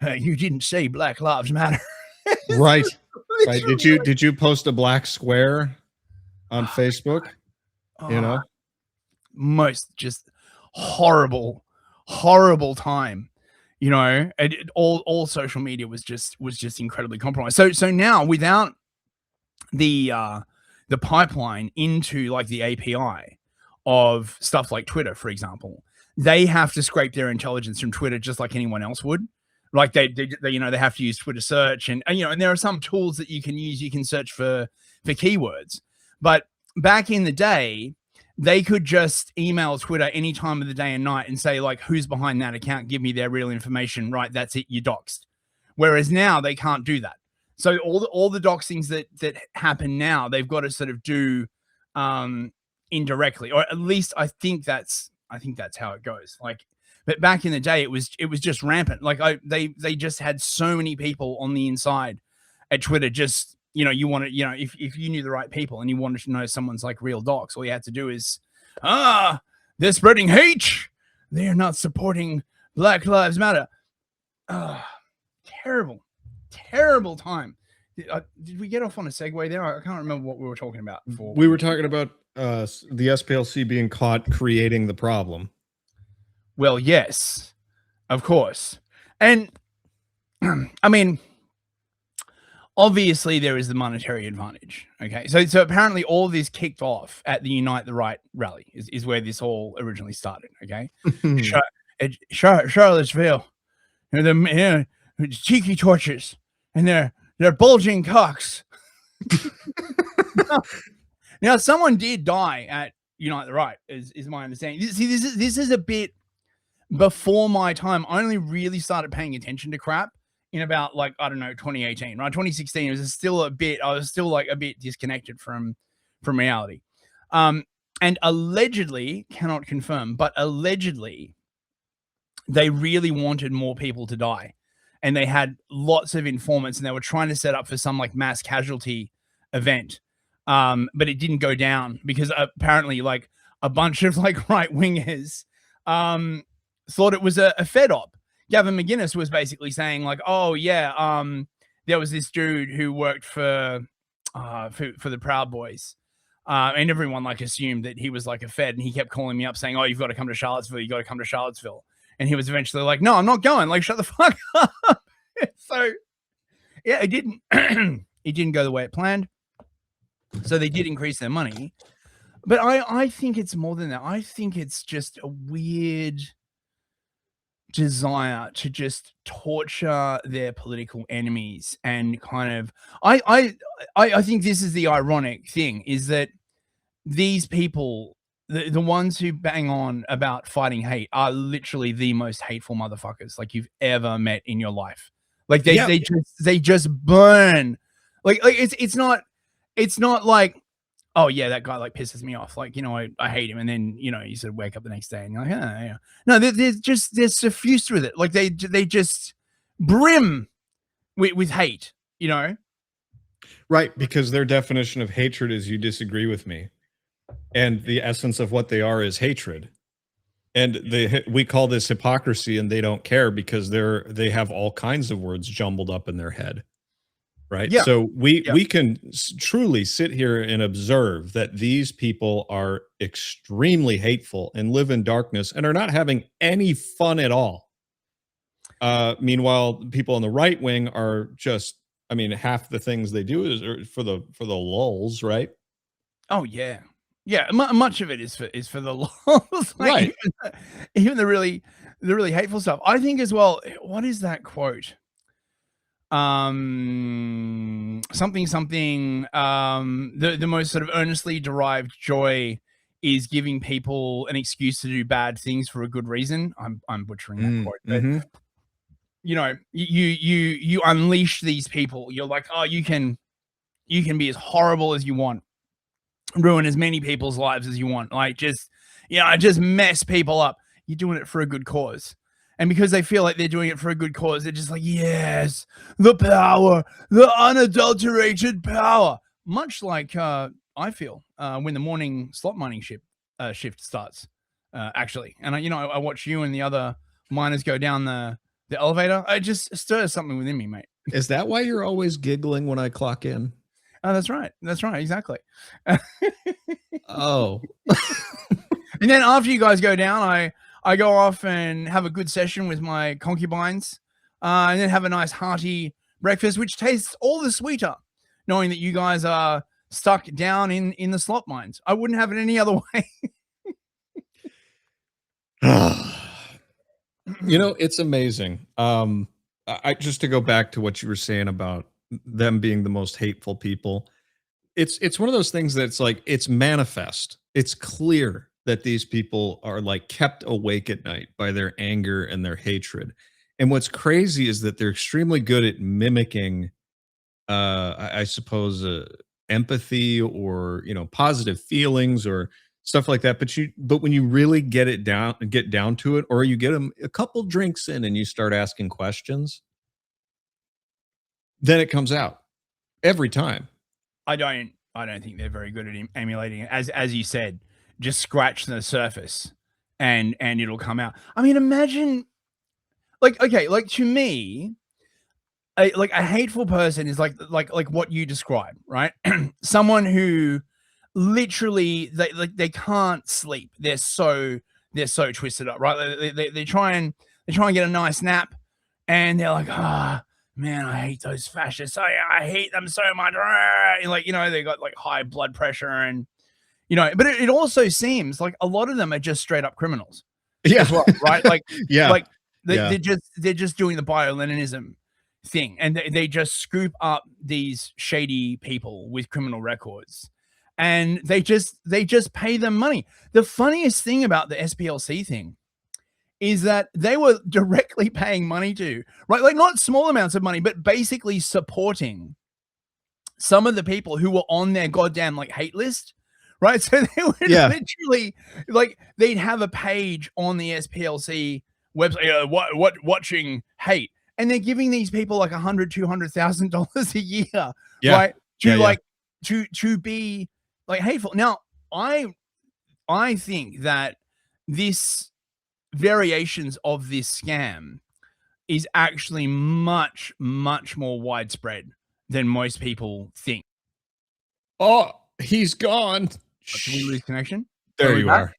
didn't say Black Lives Matter. Right. Right. Did you post a black square on Facebook? Most just horrible time. And all social media was just incredibly compromised. So now without the pipeline into like the API of stuff like Twitter, for example, they have to scrape their intelligence from Twitter just like anyone else would. Like they have to use Twitter search, and there are some tools that you can use. You can search for keywords, but back in the day, they could just email Twitter any time of the day and night and say like, who's behind that account? Give me their real information. Right, that's it. You're doxxed. Whereas now they can't do that. So all the doxings that happen now, they've got to sort of do indirectly, or at least I think that's how it goes. Like. But back in the day, it was just rampant. Like they just had so many people on the inside at Twitter just you know, you want to, you know, if you knew the right people and you wanted to know someone's like real docs, all you had to do is, they're spreading hate. They're not supporting Black Lives Matter. Terrible time. Did we get off on a segue there? I can't remember what we were talking about before. We were talking about the SPLC being caught creating the problem. Well, yes, of course. And I mean, obviously there is the monetary advantage. Okay. So apparently all this kicked off at the Unite the Right rally is where this all originally started. Okay. Charlottesville, the cheeky torches and they're bulging cocks. Now someone did die at Unite the Right is my understanding. See, this is a bit before my time. I only really started paying attention to crap in about, like, I don't know, 2018, right? 2016 was still a bit, I was still like a bit disconnected from reality. And allegedly, cannot confirm, but allegedly they really wanted more people to die. And they had lots of informants and they were trying to set up for some like mass casualty event. But it didn't go down because apparently like a bunch of like right wingers thought it was a Fed op. Gavin McGuinness was basically saying like, oh yeah, there was this dude who worked for the Proud Boys. And everyone like assumed that he was like a Fed, and he kept calling me up saying, oh, you've got to come to Charlottesville. You got to come to Charlottesville. And he was eventually like, no, I'm not going. Like, shut the fuck up. So yeah, it didn't, it didn't go the way it planned. So they did increase their money, but I think it's more than that. I think it's just a weird desire to just torture their political enemies and kind of, I think this is the ironic thing, is that these people, the ones who bang on about fighting hate, are literally the most hateful motherfuckers like you've ever met in your life. Like they just burn. Like it's not like, oh yeah, that guy like pisses me off. Like, you know, I hate him. And then, you know, you sort of wake up the next day and you're like, yeah. No, they're suffused with it. Like they just brim with hate, you know? Right. Because their definition of hatred is you disagree with me. And the essence of what they are is hatred. And we call this hypocrisy, and they don't care because they have all kinds of words jumbled up in their head. Right. Yeah. So we can truly sit here and observe that these people are extremely hateful and live in darkness and are not having any fun at all. Meanwhile, people on the right wing are just, I mean, half the things they do is for the lulls, right? Oh yeah. Yeah, much of it is for the lulls. Like, right. Even the really hateful stuff. I think as well, what is that quote? Something the most sort of earnestly derived joy is giving people an excuse to do bad things for a good reason. I'm butchering that quote, but you know, you unleash these people. You're like, oh, you can be as horrible as you want, ruin as many people's lives as you want, like just mess people up. You're doing it for a good cause. And because they feel like they're doing it for a good cause, they're just like, yes, the power, the unadulterated power. Much like I feel when the morning slot mining shift starts, actually. And I watch you and the other miners go down the elevator. It just stirs something within me, mate. Is that why you're always giggling when I clock in? Oh, that's right. That's right. Exactly. Oh. And then after you guys go down, I go off and have a good session with my concubines, and then have a nice hearty breakfast, which tastes all the sweeter, knowing that you guys are stuck down in the slot mines. I wouldn't have it any other way. You know, it's amazing. I just to go back to what you were saying about them being the most hateful people. It's one of those things that's like, it's manifest. It's clear that these people are like kept awake at night by their anger and their hatred. And what's crazy is that they're extremely good at mimicking, I suppose, empathy or, you know, positive feelings or stuff like that. But when you really get down to it, or you get them a couple drinks in and you start asking questions, then it comes out. every time. I don't think they're very good at emulating it. As you said, just scratch the surface and it'll come out. I mean, imagine like, okay, like to me, like a hateful person is like what you described, right? Someone who literally they can't sleep. They're so twisted up, right? They try and get a nice nap, and they're like, man, I hate those fascists. I hate them so much. Like, they got like high blood pressure, and but it also seems like a lot of them are just straight up criminals. Yeah. As well, right? Like, yeah. Like they're just doing the bio-Leninism thing, and they just scoop up these shady people with criminal records, and they just pay them money. The funniest thing about the SPLC thing is that they were directly paying money to, right? Like not small amounts of money, but basically supporting some of the people who were on their goddamn like hate list, right? So they would literally like they'd have a page on the SPLC website, watching hate, and they're giving these people like $100,000-$200,000 a year, right? To be like hateful. Now, I think that this variations of this scam is actually much more widespread than most people think. Oh, he's gone. Did we lose connection? There you are.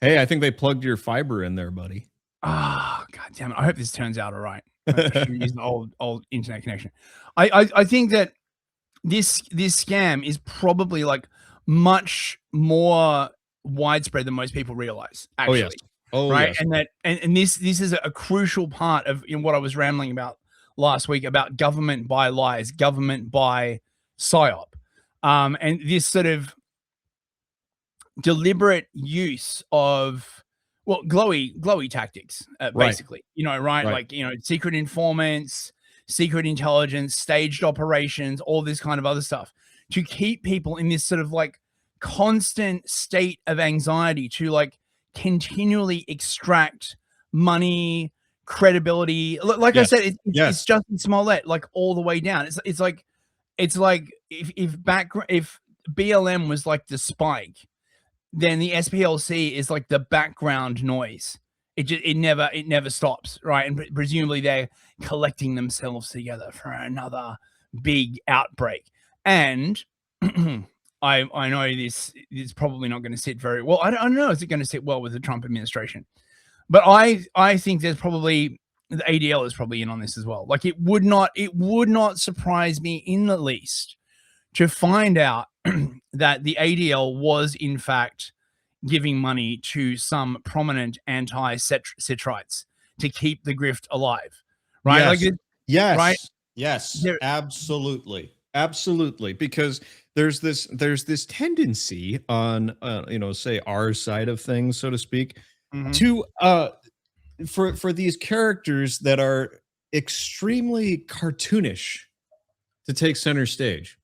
Hey, I think they plugged your fiber in there, buddy. Oh, god damn it. I hope this turns out all right. Using old internet connection. I think that this scam is probably like much more widespread than most people realize, actually. Oh, yes. Oh, right. Yes. And that and this is a crucial part of what I was rambling about last week about government by lies, government by psyop. And this sort of deliberate use of glowy tactics, basically, right? Like, secret informants, secret intelligence, staged operations, all this kind of other stuff to keep people in this sort of like constant state of anxiety to like continually extract money, credibility. Like I said, it's Justin Smollett, like all the way down. It's like if BLM was like the spike, then the SPLC is like the background noise. It never stops, right? And presumably they're collecting themselves together for another big outbreak. And I know this is probably not going to sit very well. I don't know. Is it going to sit well with the Trump administration? But I think there's probably the ADL is probably in on this as well. Like it would not surprise me in the least to find out that the ADL was in fact giving money to some prominent anti-Citrites to keep the grift alive, right? Yes, right? Yes, absolutely, because there's this tendency on say our side of things, so to speak, to for these characters that are extremely cartoonish to take center stage.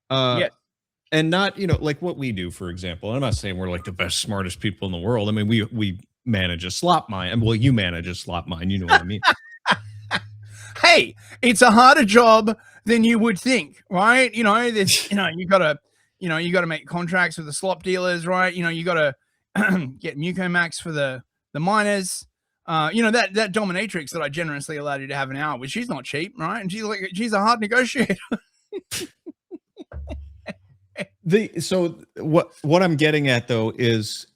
And not, like what we do, for example. I'm not saying we're like the best, smartest people in the world. I mean, we manage a slot mine. Well, you manage a slot mine. You know what I mean? Hey, it's a harder job than you would think, right? You gotta make contracts with the slop dealers, right? You gotta get Mucomax for the miners. That dominatrix that I generously allowed you to have an hour with, she's not cheap, right? And she's a hard negotiator. So what I'm getting at though is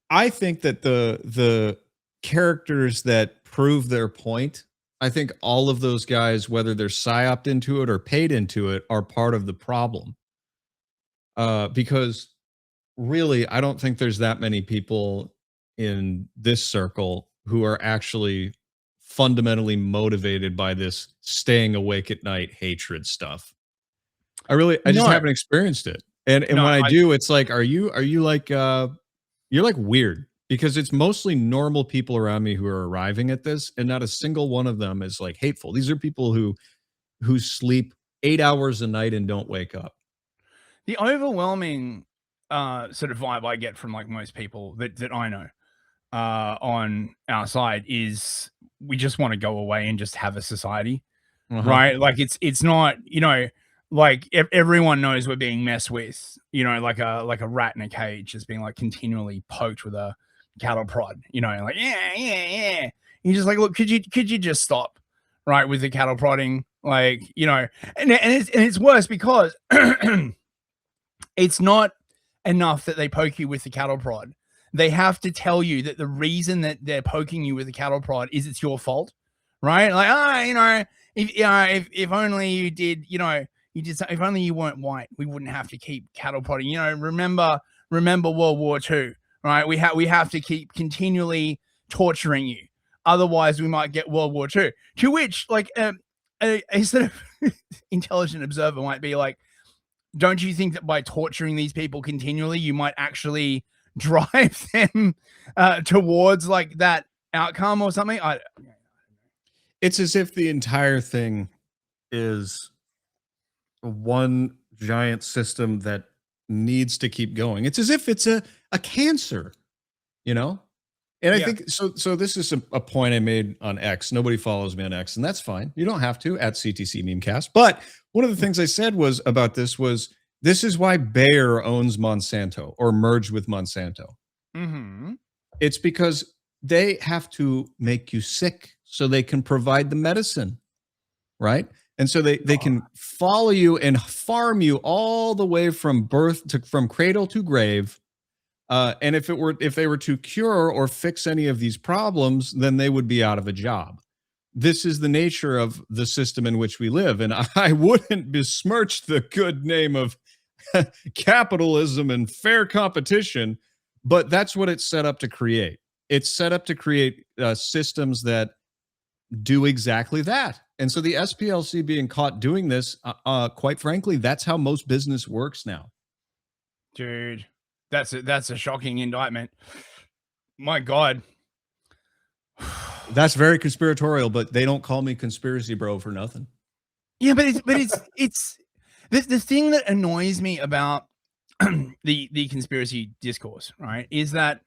I think that the characters that prove their point, I think all of those guys, whether they're psyoped into it or paid into it, are part of the problem. Because really, I don't think there's that many people in this circle who are actually fundamentally motivated by this staying awake at night hatred stuff. I just haven't experienced it. And when I do, it's like, are you like, you're like weird, because it's mostly normal people around me who are arriving at this, and not a single one of them is like hateful. These are people who sleep 8 hours a night and don't wake up. The overwhelming sort of vibe I get from like most people that I know on our side is we just want to go away and just have a society, right? Like it's not, like everyone knows we're being messed with, you know, like a rat in a cage just being like continually poked with a cattle prod, you know, like yeah. You're just like, look, could you just stop, right, with the cattle prodding, like, you know, and it's worse because it's not enough that they poke you with the cattle prod. They have to tell you that the reason that they're poking you with the cattle prod is it's your fault, right? Like, you know, if only you did, you know, if only you weren't white, we wouldn't have to keep cattle prodding. You know, remember World War II, right? We have to keep continually torturing you, otherwise we might get World War II. To which, like, a sort of intelligent observer might be like, don't you think that by torturing these people continually, you might actually drive them towards like that outcome or something? It's as if the entire thing is one giant system that needs to keep going. It's as if it's a cancer, you know? And I think so this is a point I made on X. Nobody follows me on X, and that's fine. You don't have to at CTC Memecast. But one of the things I said was about this is why Bayer owns Monsanto or merged with Monsanto. Mm-hmm. It's because they have to make you sick so they can provide the medicine, right? And so they can follow you and farm you all the way from from cradle to grave. And if they were to cure or fix any of these problems, then they would be out of a job. This is the nature of the system in which we live. And I wouldn't besmirch the good name of capitalism and fair competition, but that's what it's set up to create. It's set up to create systems that do exactly that. And so the SPLC being caught doing this, quite frankly, that's how most business works now. Dude, that's a shocking indictment. My God. That's very conspiratorial, but they don't call me conspiracy bro for nothing. Yeah, but it's the thing that annoys me about the conspiracy discourse, right, is that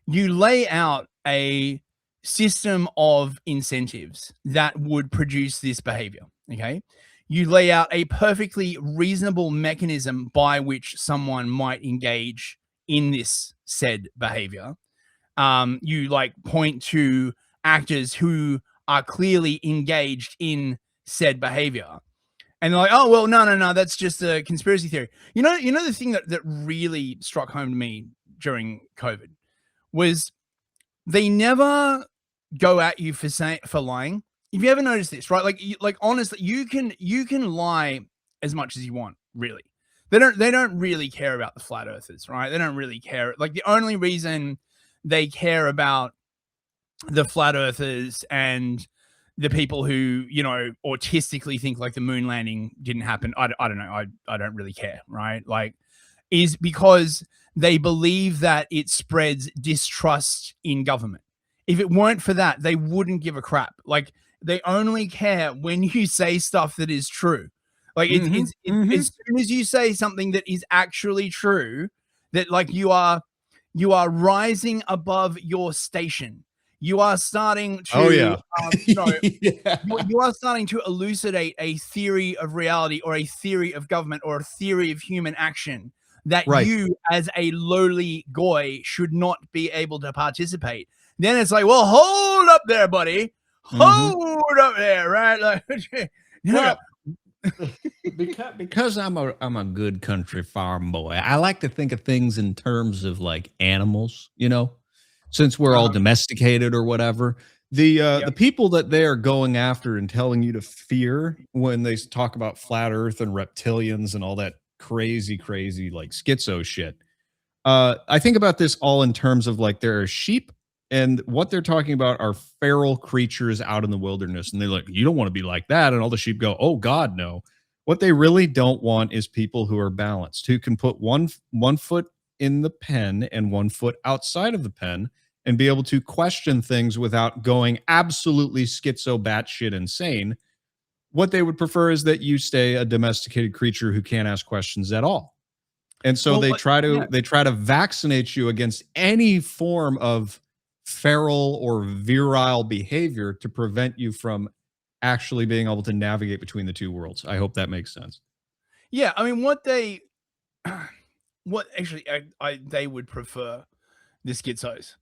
you lay out a system of incentives that would produce this behavior. Okay. You lay out a perfectly reasonable mechanism by which someone might engage in this said behavior. You like point to actors who are clearly engaged in said behavior. And they're like, oh, well, no, that's just a conspiracy theory. You know, the thing that really struck home to me during COVID was they never go at you for lying. If you ever noticed this, right? Like honestly, you can lie as much as you want, really. They don't really care about the flat earthers, right? They don't really care. Like the only reason they care about the flat earthers and the people who, you know, autistically think like the moon landing didn't happen, I don't know. I don't really care, right? Like, is because they believe that it spreads distrust in government. If it weren't for that, they wouldn't give a crap. Like, they only care when you say stuff that is true. Like, as soon as you say something that is actually true, that like you are rising above your station. You are starting to, you are starting to elucidate a theory of reality or a theory of government or a theory of human action that you, as a lowly goy, should not be able to participate. Then it's like, well, hold up there, buddy. Hold up there, right? Like, well, because I'm a good country farm boy. I like to think of things in terms of like animals, you know. Since we're all domesticated or whatever, the people that they are going after and telling you to fear when they talk about flat Earth and reptilians and all that crazy like schizo shit. I think about this all in terms of like there are sheep, and what they're talking about are feral creatures out in the wilderness, and they're like, you don't want to be like that, and all the sheep go, oh God, no. What they really don't want is people who are balanced, who can put one foot in the pen and 1 foot outside of the pen and be able to question things without going absolutely schizo batshit insane. What they would prefer is that you stay a domesticated creature who can't ask questions at all. And so they try to vaccinate you against any form of feral or virile behavior to prevent you from actually being able to navigate between the two worlds. I hope that makes sense. Yeah, I mean, what they, what actually, they would prefer the schizos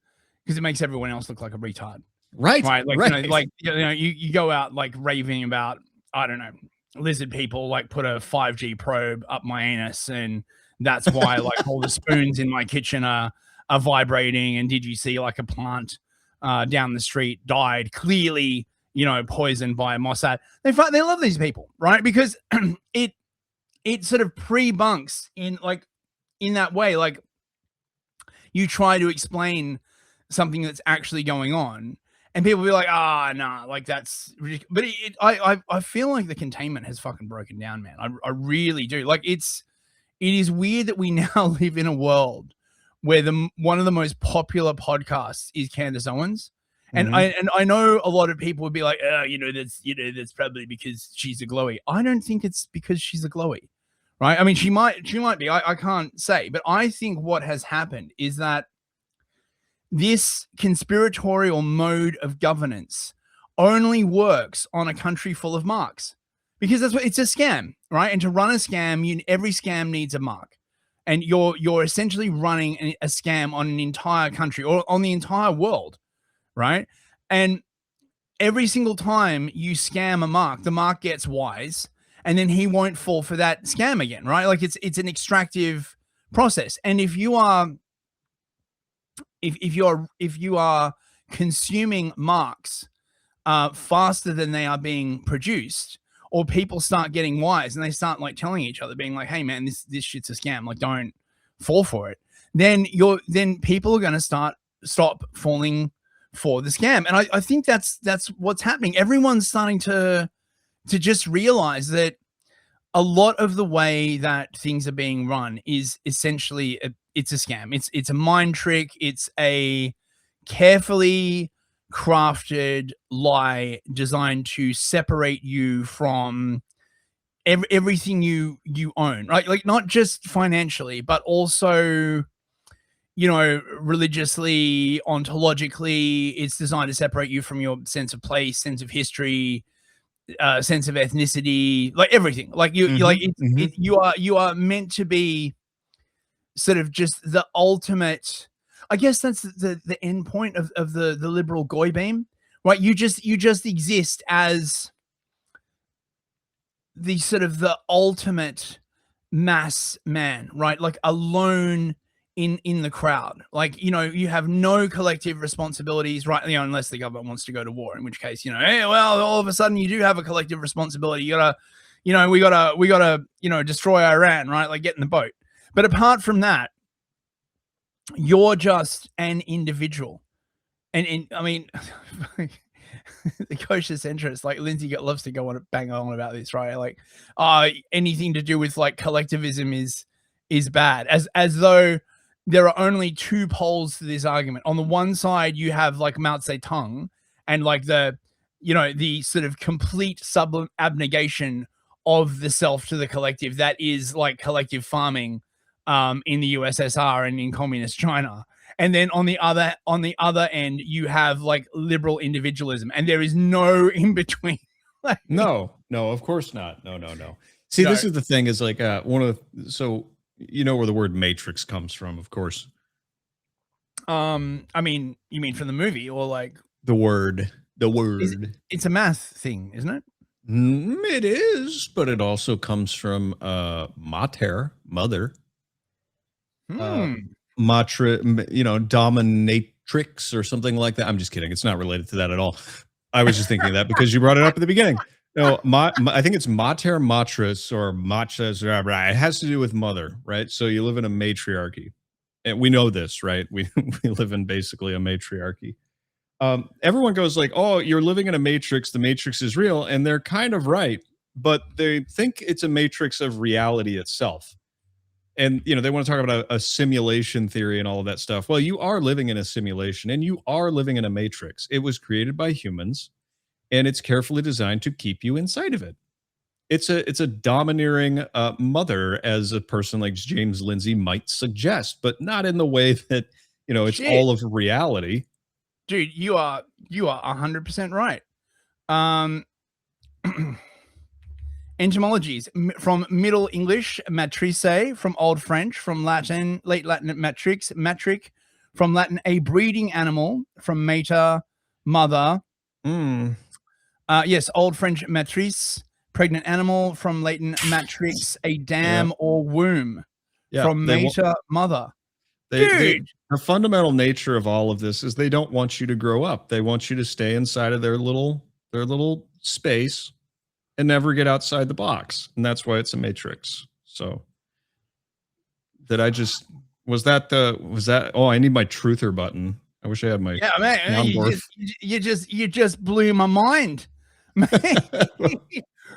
because it makes everyone else look like a retard, Right. right? Like, Right. you go out like raving about, I don't know, lizard people, like put a 5G probe up my anus, and that's why like all the spoons in my kitchen are vibrating. And did you see like a plant down the street died, clearly, poisoned by Mossad? They love these people, right? Because it sort of pre-bunks in that way. Like, you try to explain something that's actually going on, and people be like, "Ah, nah, like that's ridiculous." But I feel like the containment has fucking broken down, man. I really do. Like, it is weird that we now live in a world where one of the most popular podcasts is Candace Owens. And I know a lot of people would be like, that's probably because she's a glowy. I don't think it's because she's a glowy, right? I mean, she might be. I can't say, but I think what has happened is that this conspiratorial mode of governance only works on a country full of marks, because that's what it's a scam, right? And to run a scam, every scam needs a mark, and you're essentially running a scam on an entire country or on the entire world, right? And every single time you scam a mark, the mark gets wise, and then he won't fall for that scam again, right? Like, it's an extractive process. And if you are consuming marks faster than they are being produced, or people start getting wise and they start like telling each other, being like, "Hey man, this shit's a scam, like don't fall for it," then people are going to stop falling for the scam. And I think that's what's happening. Everyone's starting to just realize that a lot of the way that things are being run is essentially it's a scam. It's a mind trick. It's a carefully crafted lie designed to separate you from everything you own, right? Like, not just financially, but also, religiously, ontologically. It's designed to separate you from your sense of place, sense of history, sense of ethnicity, like everything. Like, you are meant to be sort of just the ultimate. I guess that's the end point of the liberal goy beam, right? You just exist as the sort of the ultimate mass man, right? Like, alone in the crowd. Like, you have no collective responsibilities, right? Unless the government wants to go to war, in which case, hey, well, all of a sudden you do have a collective responsibility. We gotta, destroy Iran, right? Like, get in the boat. But apart from that, you're just an individual. And I mean, the kosher centrist, like Lindsay loves to go on bang on about this, right? Like, anything to do with like collectivism is bad, as though there are only two poles to this argument. On the one side, you have like Mao Zedong and like the sort of complete abnegation of the self to the collective, that is like collective farming in the USSR and in communist China. And then on the other end, you have like liberal individualism, and there is no in between. Like, no, of course not. No. See, this is the thing, is like so where the word matrix comes from, of course. I mean, you mean from the movie, or like the word? It's a math thing, isn't it? It is, but it also comes from mater, mother. Matra, dominatrix or something like that. I'm just kidding. It's not related to that at all. I was just thinking that because you brought it up at the beginning. No, I think it's mater, matris, or matras. It has to do with mother, right? So you live in a matriarchy, and we know this, right? We live in basically a matriarchy. Everyone goes like, "Oh, you're living in a matrix. The matrix is real," and they're kind of right, but they think it's a matrix of reality itself. And, they want to talk about a simulation theory and all of that stuff. Well, you are living in a simulation, and you are living in a matrix. It was created by humans, and it's carefully designed to keep you inside of it. It's a domineering mother, as a person like James Lindsay might suggest, but not in the way that, it's all of reality. Dude, you are 100% right. Etymologies from Middle English matrice, from Old French, from Latin, late Latin matrix, matric, from Latin a breeding animal, from mater, mother. Yes, Old French matrice, pregnant animal, from Latin matrix, a dam or womb, from mater, mother. The fundamental nature of all of this is they don't want you to grow up. They want you to stay inside of their little space and never get outside the box. And that's why it's a matrix. So was that oh, I need my truther button. I wish I had my man, you just blew my mind. Man.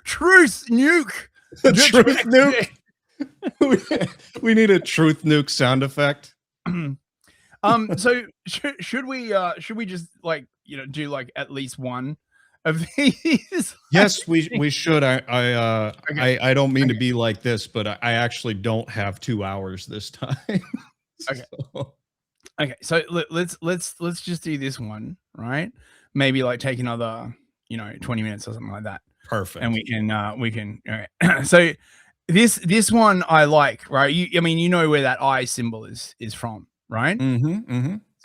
Truth nuke. Truth nuke. We need a truth nuke sound effect. So should we just like, do like at least one of these? Yes, we should. I don't mean to be like this, but I actually don't have 2 hours this time. So let's just do this one, right? Maybe like take another 20 minutes or something like that. Perfect. And we can okay. So this one I like, right? You know where that eye symbol is from, right?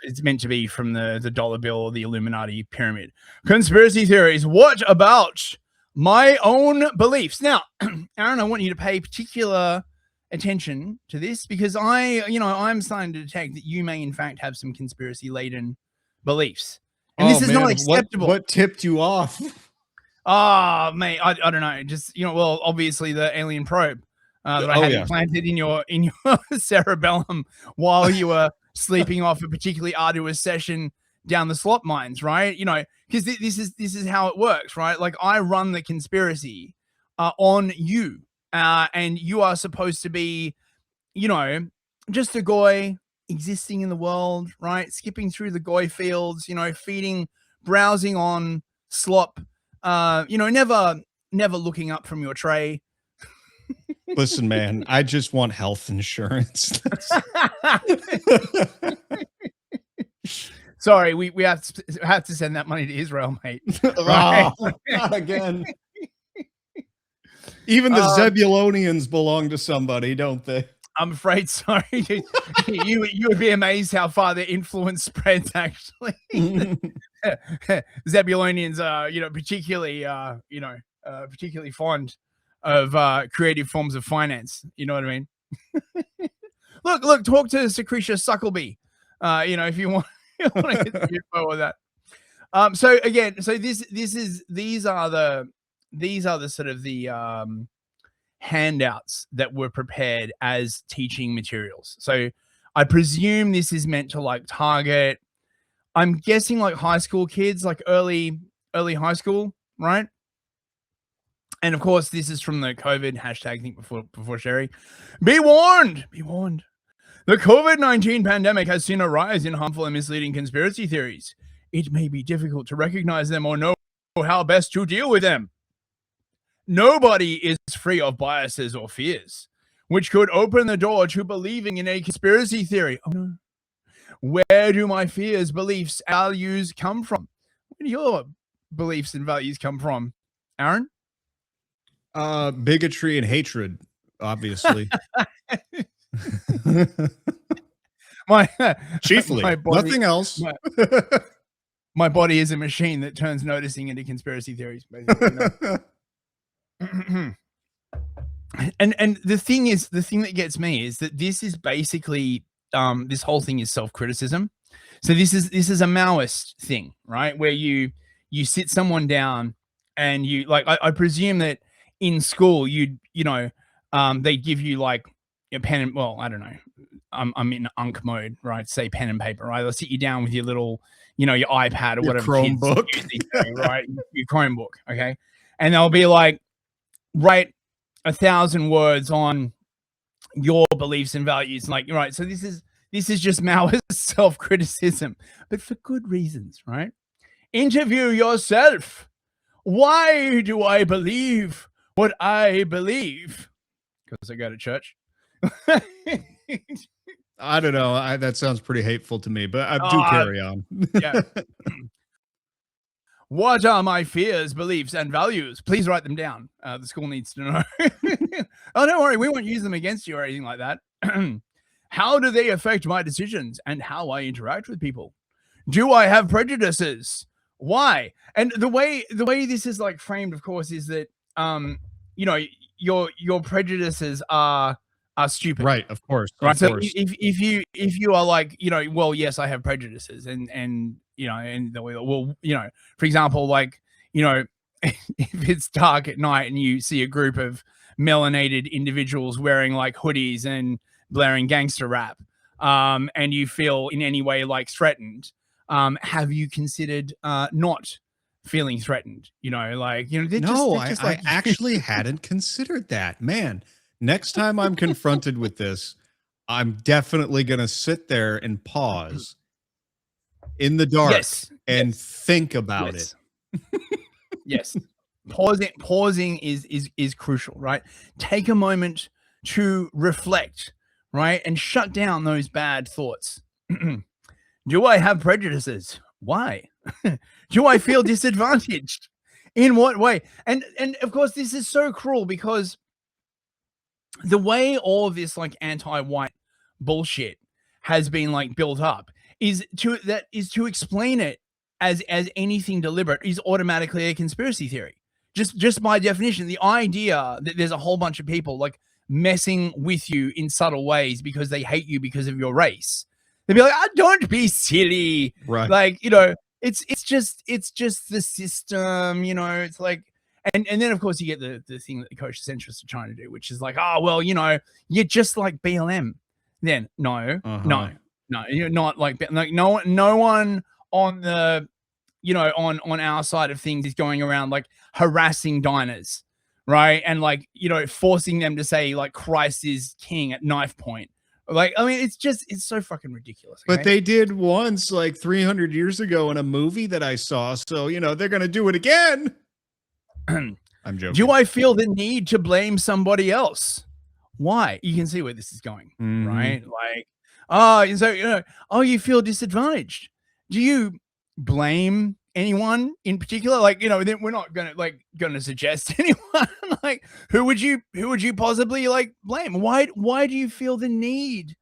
It's meant to be from the dollar bill or the Illuminati pyramid. Conspiracy theories. What about my own beliefs? Now, Aaron, I want you to pay particular attention to this because I'm starting to detect that you may in fact have some conspiracy laden beliefs. And this is not acceptable. What tipped you off? Oh, mate, I don't know. Just, well, obviously the alien probe that I had implanted in your cerebellum while you were sleeping off a particularly arduous session down the slot mines, right? Because this is how it works, right? Like I run the conspiracy on you, and you are supposed to be, just a goy existing in the world, right? Skipping through the goy fields, feeding, browsing on slop, never looking up from your tray. Listen, man, I just want health insurance. Sorry, we have to send that money to Israel, mate. Right? Not again. Even the Zebulonians belong to somebody, don't they? I'm afraid so. You would be amazed how far their influence spreads. Actually, Zebulonians are, particularly fond of creative forms of finance. You know what I mean? Look. Talk to Secretia Suckleby. If you want to get the info on that. So again, these are the sort of the handouts that were prepared as teaching materials. So I presume this is meant to like target, I'm guessing like high school kids, like early high school, right? And of course, this is from the COVID hashtag thing before sharing. Be warned. The COVID-19 pandemic has seen a rise in harmful and misleading conspiracy theories. It may be difficult to recognize them or know how best to deal with them. Nobody is free of biases or fears, which could open the door to believing in a conspiracy theory. Oh, no. Where do my fears, beliefs, values come from? Where do your beliefs and values come from, Aaron? Bigotry and hatred, obviously. Chiefly, my body, nothing else. My body is a machine that turns noticing into conspiracy theories, basically. And the thing that gets me is that this is basically this whole thing is self-criticism. So this is a Maoist thing, right? Where you sit someone down and you like, I presume that in school they give you like a pen and, well, I don't know, I'm in Unk mode, right? Say pen and paper, right? They'll sit you down with your little, your iPad or your whatever Chromebook, right? Your Chromebook, okay? And they'll be like, write 1,000 words on your beliefs and values, like, right? So this is just Maoist self-criticism, but for good reasons, right? Interview yourself. Why do I believe what I believe? Because I go to church. I don't know. That sounds pretty hateful to me, but I do carry on. Yeah. What are my fears, beliefs, and values? Please write them down. The school needs to know. Oh, don't worry. We won't use them against you or anything like that. How do they affect my decisions and how I interact with people? Do I have prejudices? Why? And the way this is like framed, of course, is that you know, your prejudices are stupid. Right, of course. Right. Of So course. if you are like, you know, well, yes, I have prejudices, and you know, and well, you know, for example, like, you know, if it's dark at night and you see a group of melanated individuals wearing like hoodies and blaring gangster rap, and you feel in any way like threatened, have you considered not feeling threatened? You know, like, you know, I actually hadn't considered that. Man, next time I'm confronted with this, I'm definitely going to sit there and pause in the dark and think about it. Yes. Pausing is crucial, right? Take a moment to reflect, right? And shut down those bad thoughts. Do I have prejudices? Why? Do I feel disadvantaged? In what way? And of course, this is so cruel because the way all of this like anti-white bullshit has been like built up is to explain it as anything deliberate is automatically a conspiracy theory. Just by definition, the idea that there's a whole bunch of people like messing with you in subtle ways because they hate you because of your race. They'd be like, oh, don't be silly. Right. Like, you know, it's just the system, you know, it's like, and then of course you get the thing that the kosher centrists are trying to do, which is like, oh, well, you know, you're just like BLM. Then no, you're not like no one on the, you know, on our side of things is going around like harassing diners, right? And like, you know, forcing them to say like Christ is king at knife point. Like, I mean, it's so fucking ridiculous. Okay? But they did once like 300 years ago in a movie that I saw. So, you know, they're going to do it again. I'm joking. Do I feel the need to blame somebody else? Why? You can see where this is going, right? Like, oh, so, you know, oh, you feel disadvantaged. Do you blame anyone in particular? Like, you know, then we're not gonna suggest anyone. Like, who would you possibly like blame? Why do you feel the need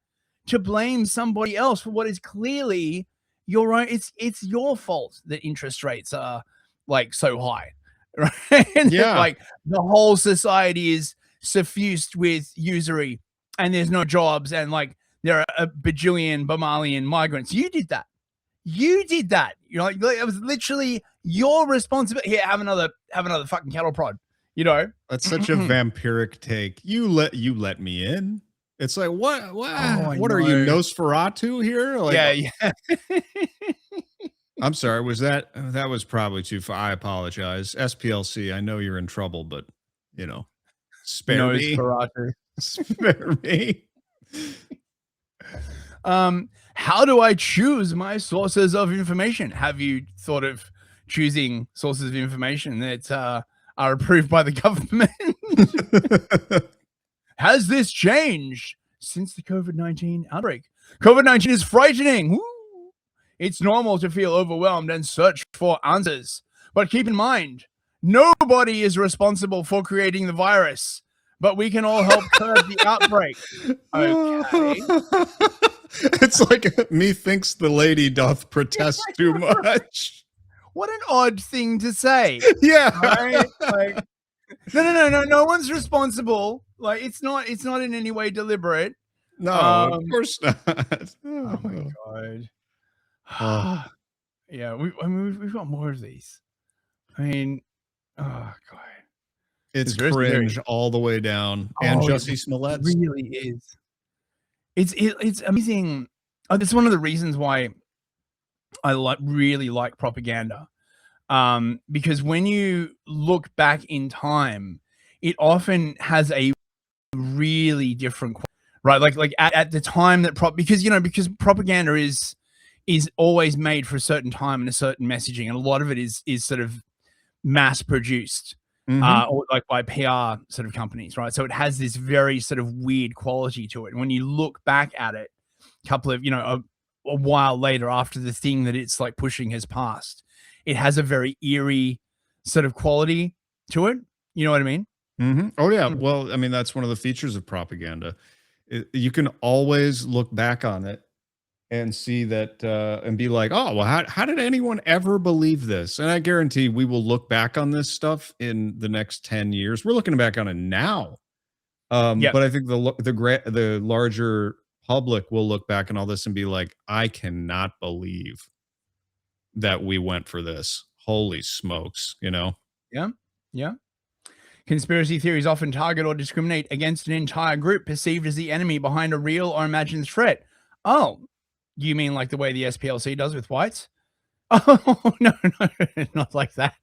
to blame somebody else for what is clearly your own? It's your fault that interest rates are like so high, right? And yeah, like the whole society is suffused with usury, and there's no jobs, and like there are a bajillion Somalian migrants. You did that. You did that. You know, like it was literally your responsibility. Here, have another fucking cattle prod. You know, that's such a vampiric take. You let me in. It's like what? Oh, what are you, Nosferatu here? Like, yeah. I'm sorry. Was that was probably too far? I apologize. SPLC. I know you're in trouble, but you know, spare me. Spare me. How do I choose my sources of information? Have you thought of choosing sources of information that are approved by the government? Has this changed since the COVID-19 outbreak? COVID-19 is frightening. Woo! It's normal to feel overwhelmed and search for answers. But keep in mind, nobody is responsible for creating the virus, but we can all help curb the outbreak. Okay. It's like methinks the lady doth protest too much. What an odd thing to say. Yeah. Right? Like, no one's responsible. Like, it's not in any way deliberate. No, of course not. Oh my god. Yeah, we've got more of these. I mean, oh god. It's cringe all the way down. And Jussie Smollett really is. It's amazing. It's one of the reasons why I really like propaganda, because when you look back in time, it often has a really different, right? Like at the time that because propaganda is always made for a certain time and a certain messaging, and a lot of it is sort of mass produced. Or like by PR sort of companies, right? So it has this very sort of weird quality to it. And when you look back at it, a couple of, a while later after the thing that it's like pushing has passed, it has a very eerie sort of quality to it. You know what I mean? Oh yeah. Well, I mean, that's one of the features of propaganda. You can always look back on it and see that and be like, oh, well, how did anyone ever believe this? And I guarantee we will look back on this stuff in the next 10 years. We're looking back on it now. But I think the larger public will look back on all this and be like, I cannot believe that we went for this. Holy smokes, you know? Yeah. Conspiracy theories often target or discriminate against an entire group perceived as the enemy behind a real or imagined threat. Oh, you mean like the way the SPLC does with whites? Oh, no, not like that.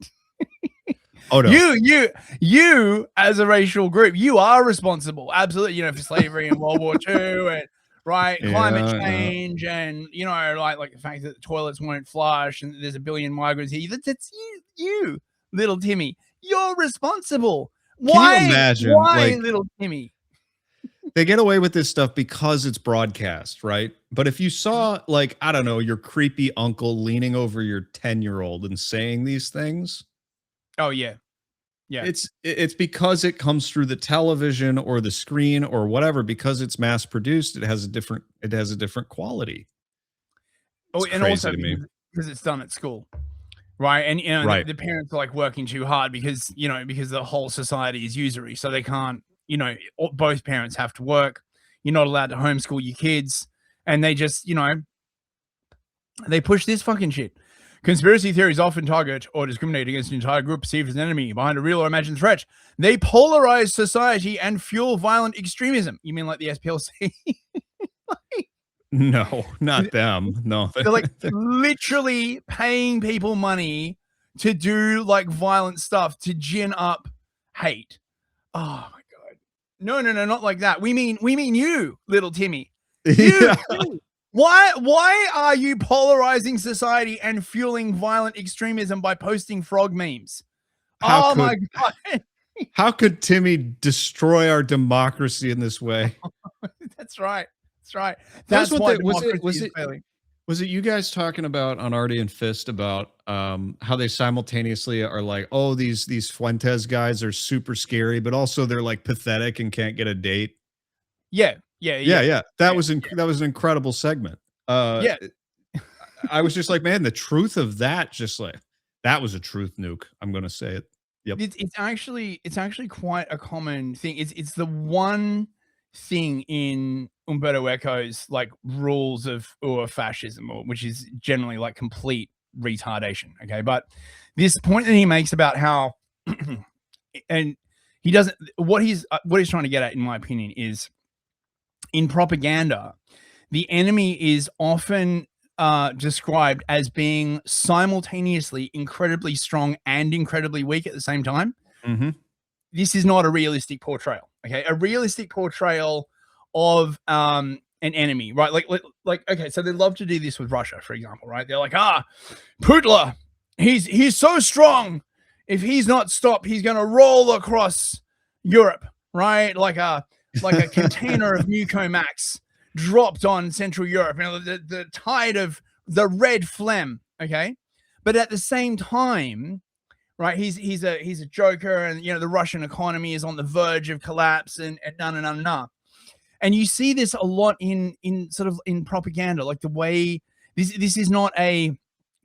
Oh, no. You as a racial group, you are responsible. Absolutely. You know, for slavery and World War II and climate change and, you know, like the fact that the toilets won't flush and there's a billion migrants here. That's you, little Timmy. You're responsible. Why? Can you imagine? Why, little Timmy? They get away with this stuff because it's broadcast, right? But if you saw, like, I don't know, your creepy uncle leaning over your 10-year-old and saying these things. Oh, yeah. It's because it comes through the television or the screen or whatever, because it's mass produced, it has a different quality. Oh, and also because it's done at school. Right. And, you know, the parents are like working too hard because the whole society is usury. So they can't, you know, both parents have to work. You're not allowed to homeschool your kids. And they just, you know, they push this fucking shit. Conspiracy theories often target or discriminate against an entire group perceived as an enemy behind a real or imagined threat. They polarize society and fuel violent extremism. You mean like the SPLC? No, not them. No. They're like literally paying people money to do like violent stuff to gin up hate. Oh my God. No, not like that. We mean you, little Timmy. You. Why are you polarizing society and fueling violent extremism by posting frog memes? My God. How could Timmy destroy our democracy in this way? That's right. That's what was it you guys talking about on Artie and Fist about how they simultaneously are like, oh, these Fuentes guys are super scary, but also they're like pathetic and can't get a date. Yeah. That was an incredible segment. I was just like, man, the truth of that, just like that was a truth nuke. I'm gonna say it. Yep. It's actually quite a common thing. It's the one thing in Umberto Eco's like rules of fascism, which is generally like complete retardation. Okay, but this point that he makes about how and he doesn't what he's trying to get at, in my opinion, is in propaganda, the enemy is often described as being simultaneously incredibly strong and incredibly weak at the same time. Mm-hmm. This is not a realistic portrayal. Okay, a realistic portrayal of an enemy, right? Like okay, so they love to do this with Russia, for example, right? They're like, Putla, he's so strong. If he's not stopped, he's gonna roll across Europe, right? Like a container of Mucomax dropped on Central Europe, you know, the tide of the red phlegm. Okay, but at the same time, right, he's a joker, and you know the Russian economy is on the verge of collapse, and and you see this a lot in sort of in propaganda, like the way this is not a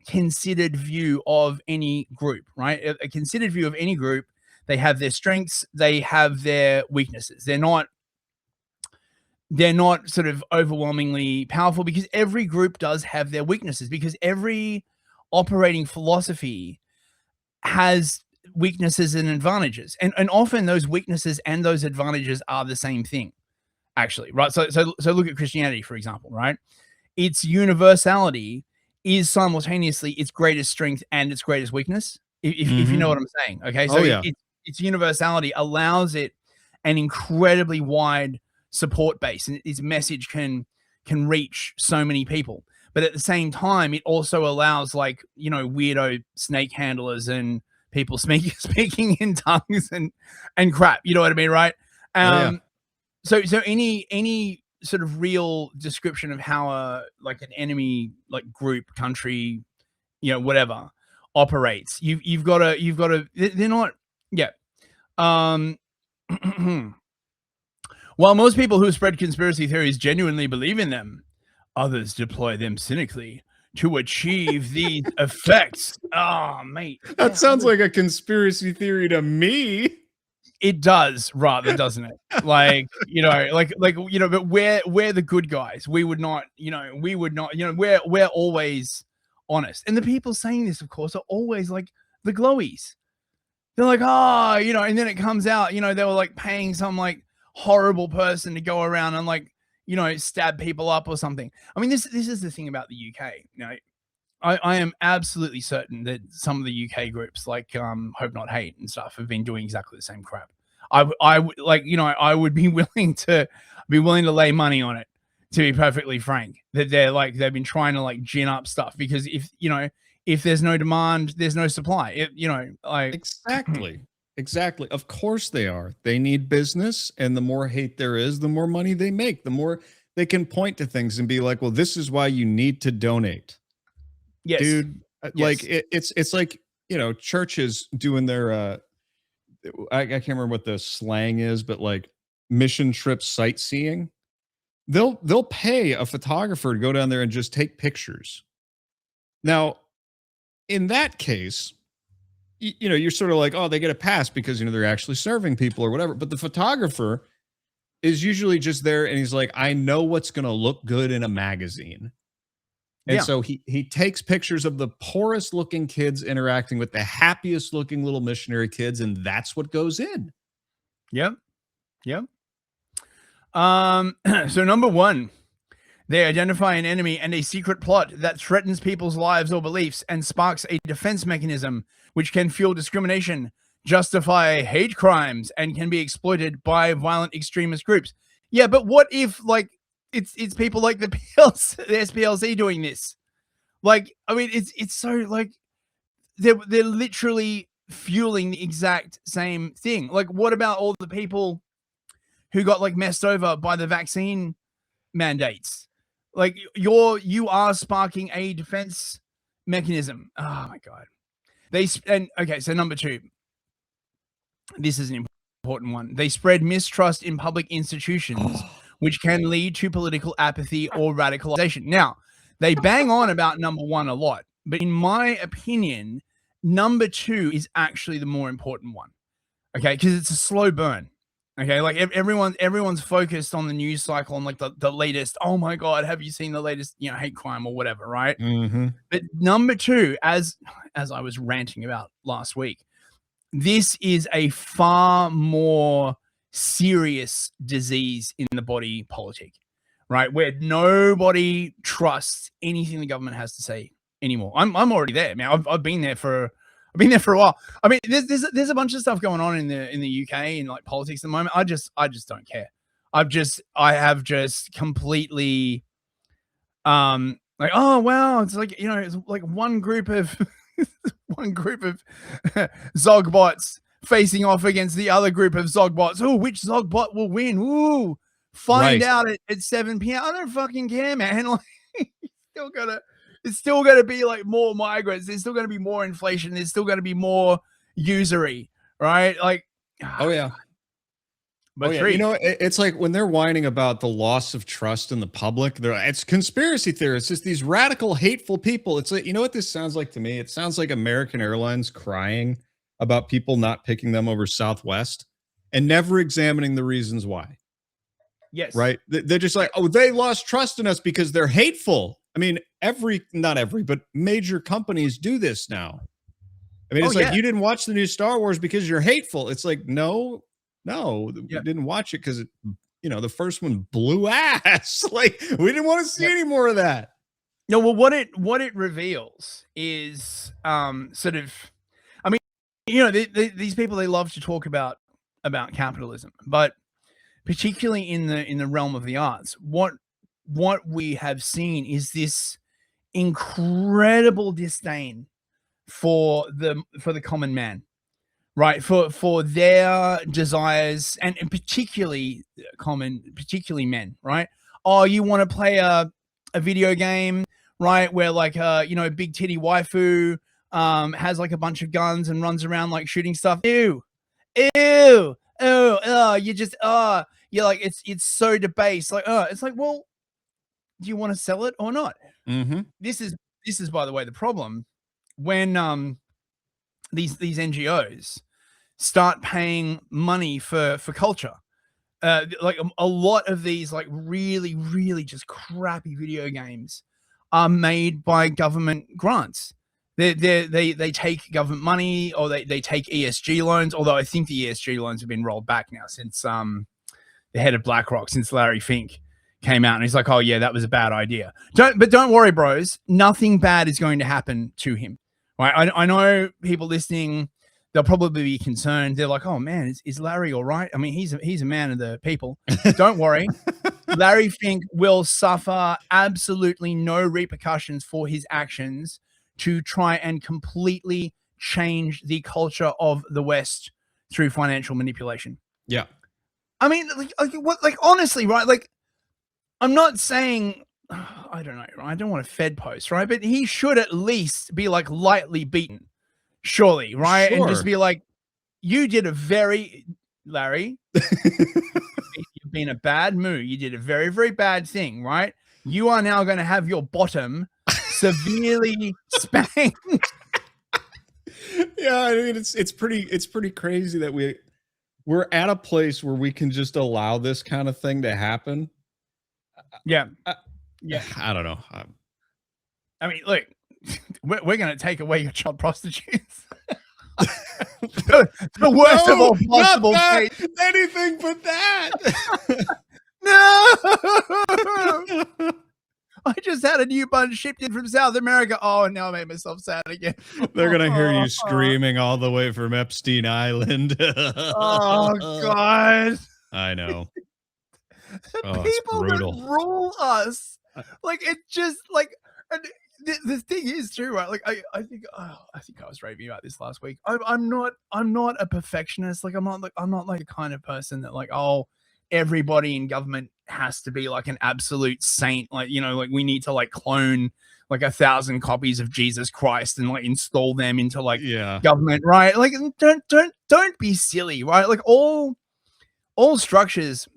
considered view of any group, right? A considered view of any group. They have their strengths, they have their weaknesses. They're not sort of overwhelmingly powerful, because every group does have their weaknesses, because every operating philosophy has weaknesses and advantages, and often those weaknesses and those advantages are the same thing, actually, right? So look at Christianity, for example, right? Its universality is simultaneously its greatest strength and its greatest weakness, if you know what I'm saying. Okay, so its universality allows it an incredibly wide support base, and its message can reach so many people. But at the same time, it also allows, like, you know, weirdo snake handlers and people speaking in tongues and crap. You know what I mean, right? So any sort of real description of how like an enemy, like group, country, you know, whatever, operates. You've got to. They're not. Yeah. While most people who spread conspiracy theories genuinely believe in them, others deploy them cynically to achieve these effects. Oh, mate. That sounds like a conspiracy theory to me. It does, rather, doesn't it? Like, but we're the good guys. We would not, we're always honest. And the people saying this, of course, are always like the glowies. They're like, oh, and then it comes out, they were like paying some like horrible person to go around and like, stab people up or something. I mean, this is the thing about the UK. I am absolutely certain that some of the UK groups like Hope Not Hate and stuff have been doing exactly the same crap. I would be willing to lay money on it, to be perfectly frank, that they've been trying to like gin up stuff, because if there's no demand, there's no supply. Exactly. Of course they are. They need business, and the more hate there is, the more money they make. The more they can point to things and be like, well, this is why you need to donate. Yes. Dude, like it's like, churches doing their I can't remember what the slang is, but like mission trip sightseeing. They'll pay a photographer to go down there and just take pictures. Now, in that case, you're sort of like, oh, they get a pass because they're actually serving people or whatever. But the photographer is usually just there and he's like, I know what's going to look good in a magazine. And so he takes pictures of the poorest looking kids interacting with the happiest looking little missionary kids, and that's what goes in. Yep. So number one, they identify an enemy and a secret plot that threatens people's lives or beliefs and sparks a defense mechanism which can fuel discrimination, justify hate crimes, and can be exploited by violent extremist groups. Yeah, but what if like it's people like the SPLC doing this? Like, I mean, it's so like they're literally fueling the exact same thing. Like, what about all the people who got like messed over by the vaccine mandates? Like, you are sparking a defense mechanism. Oh my god. So number two, this is an important one. They spread mistrust in public institutions, which can lead to political apathy or radicalization. Now, they bang on about number one a lot, but in my opinion, number two is actually the more important one. Okay, because it's a slow burn. Okay, like everyone's focused on the news cycle and like the latest. Oh my god, have you seen the latest hate crime or whatever, right? Mm-hmm. But number two, as I was ranting about last week, this is a far more serious disease in the body politic, right? Where nobody trusts anything the government has to say anymore. I'm already there, man. I've been there for a while. I mean, there's a bunch of stuff going on in the UK in like politics at the moment. I just don't care. I have just completely like, oh wow, it's like it's like one group of Zogbots facing off against the other group of Zogbots. Oh, which Zogbot will win? Ooh, find out at 7 p.m. I don't fucking care, man. Like, it's still gonna be like more migrants. There's still gonna be more inflation. There's still gonna be more usury, right? Like, oh yeah. But it's like when they're whining about the loss of trust in the public, it's conspiracy theorists. It's these radical, hateful people. It's like, what this sounds like to me? It sounds like American Airlines crying about people not picking them over Southwest and never examining the reasons why. Yes. Right. They're just like, oh, they lost trust in us because they're hateful. I mean, not every, but major companies do this now. I mean, it's like, you didn't watch the new Star Wars because you're hateful. It's like, no, we didn't watch it because the first one blew ass. Like, we didn't want to see any more of that. No, well, what it reveals is sort of, I mean, these people, they love to talk about capitalism, but particularly in the realm of the arts, what we have seen is this incredible disdain for the common man. Right, for their desires, and particularly men, right? Oh, you want to play a video game, right? Where like big titty waifu has like a bunch of guns and runs around like shooting stuff. Ew, ew, you just you're like it's so debased. Like it's like, well, do you want to sell it or not? Mm-hmm. This is by the way the problem when these NGOs start paying money for culture. Like a lot of these like really just crappy video games are made by government grants. They take government money, or they take ESG loans, although I think the ESG loans have been rolled back now since the head of BlackRock, since Larry Fink came out and he's like, oh yeah, that was a bad idea. Don't worry, bros, nothing bad is going to happen to him. Right? I know people listening, they'll probably be concerned. They're like, oh man, is Larry all right? I mean, he's a man of the people. Don't worry. Larry Fink will suffer absolutely no repercussions for his actions to try and completely change the culture of the West through financial manipulation. Yeah. I mean, like honestly, right? Like, I'm not saying, I don't know, right? I don't want a Fed post, right? But he should at least be like lightly beaten, surely, right? Sure. And just be like, you did a very, Larry, you've been a bad move. You did a very, very bad thing, right? You are now going to have your bottom severely spanked. Yeah, I mean, it's pretty crazy that we're at a place where we can just allow this kind of thing to happen. Yeah. I don't know. I mean, look, we're going to take away your child prostitutes. the worst of all possible fate. Anything but that. No. I just had a new bunch shipped in from South America. Oh, and now I made myself sad again. They're going to hear you screaming all the way from Epstein Island. Oh, God. I know. The people that rule us. Like, it just, like, and the thing is too, right? Like, I think I was raving about this last week. I'm not a perfectionist. Like, I'm not like the kind of person that like, oh, everybody in government has to be like an absolute saint. Like, you know, like we need to like clone like 1,000 copies of Jesus Christ and like install them into like government, right? Like, don't be silly, right? Like all structures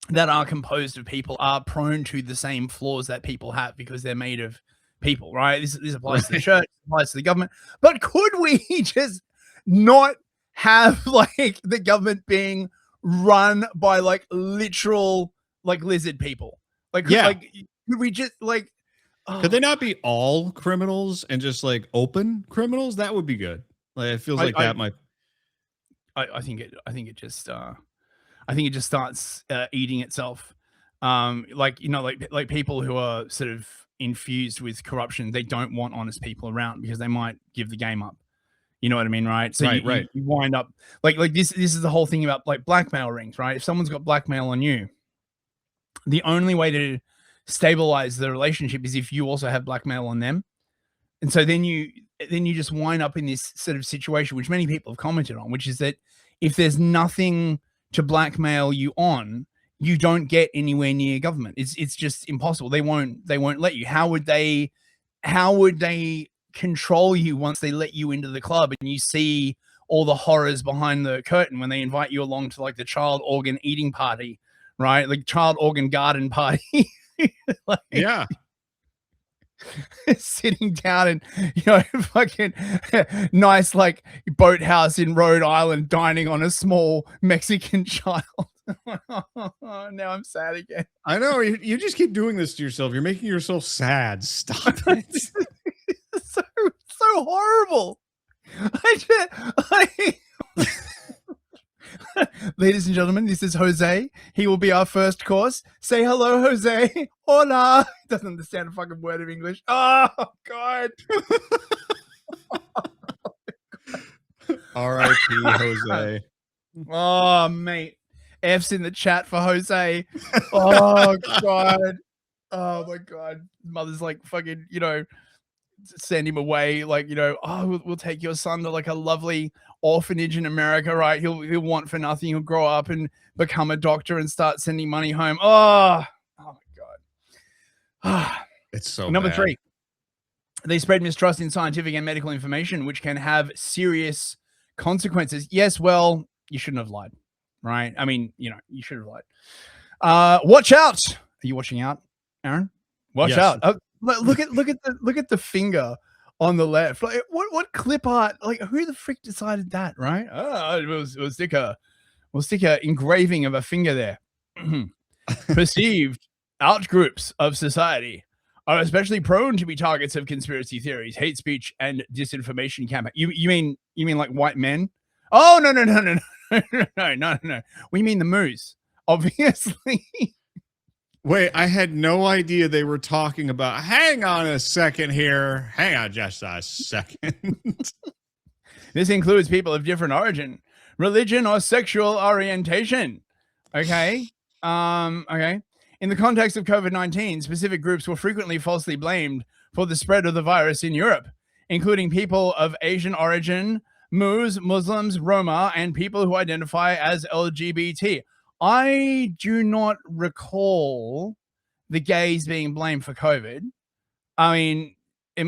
that are composed of people are prone to the same flaws that people have because they're made of people, right? This applies to the church, applies to the government. But could we just not have like the government being run by like literal like lizard people? Like, could we just like, could they not be all criminals and just like open criminals? That would be good. Like, it feels like that might. I think it just starts eating itself. Like, you know, like people who are sort of infused with corruption, they don't want honest people around because they might give the game up. You know what I mean, right? So you wind up like this. This is the whole thing about like blackmail rings, right? If someone's got blackmail on you, the only way to stabilize the relationship is if you also have blackmail on them. And so then you just wind up in this sort of situation, which many people have commented on, which is that if there's nothing to blackmail you on, you don't get anywhere near government. It's just impossible. They won't let you. How would they control you once they let you into the club and you see all the horrors behind the curtain when they invite you along to like the child organ eating party, right? Like child organ garden party. Like, sitting down and, you know, fucking nice like boathouse in Rhode Island dining on a small Mexican child. Now I'm sad again. I know, you just keep doing this to yourself. You're making yourself sad. Stop it. so horrible. Ladies and gentlemen, this is Jose. He will be our first course. Say hello, Jose. Hola. Doesn't understand a fucking word of English. Oh, God. R.I.P. Jose. Oh, mate. F's in the chat for Jose. Oh, God. Oh, my God. Mother's like fucking, you know, send him away. Like, you know, oh, we'll take your son to like a lovely orphanage in America, right? He'll want for nothing. He'll grow up and become a doctor and start sending money home. Oh my God. It's so number bad. 3. They spread mistrust in scientific and medical information, which can have serious consequences. Yes, well, you shouldn't have lied, right? I mean, you know, you should have lied. Watch out! Are you watching out, Aaron? Watch Yes. out! Look at the finger on the left. Like, what clip art? Like, who the frick decided that? Right? We'll stick a engraving of a finger there. Perceived outgroups of society are especially prone to be targets of conspiracy theories, hate speech, and disinformation campaign. You mean like white men? Oh no. We mean the moose, obviously. Wait, I had no idea they were talking about. Hang on a second here. Hang on just a second. This includes people of different origin, religion, or sexual orientation. Okay. Okay. In the context of COVID-19, specific groups were frequently falsely blamed for the spread of the virus in Europe, including people of Asian origin, Muslims, Roma, and people who identify as LGBT. I do not recall the gays being blamed for COVID. I mean,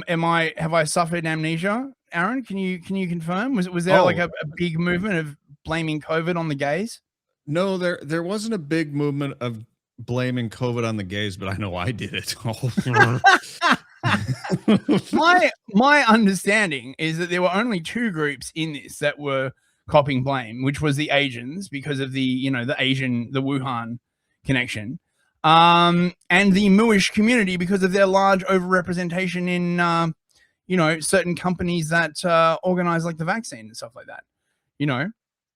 have I suffered amnesia? Aaron, can you confirm? Was there like a big movement of blaming COVID on the gays? No, there wasn't a big movement of blaming COVID on the gays, but I know I did it. My understanding is that there were only two groups in this that were copping blame, which was the Asians because of the Wuhan connection, and the Muish community because of their large overrepresentation in certain companies that organize like the vaccine and stuff like that. You know.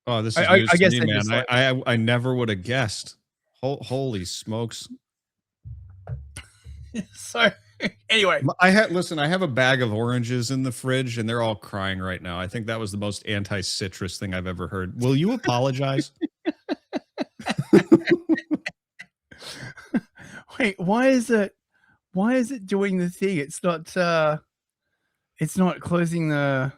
Oh, this is I guess me, man. I never would have guessed. Holy smokes! So anyway, I have a bag of oranges in the fridge, and they're all crying right now. I think that was the most anti-citrus thing I've ever heard. Will you apologize? Wait, why is it doing the thing? It's not closing the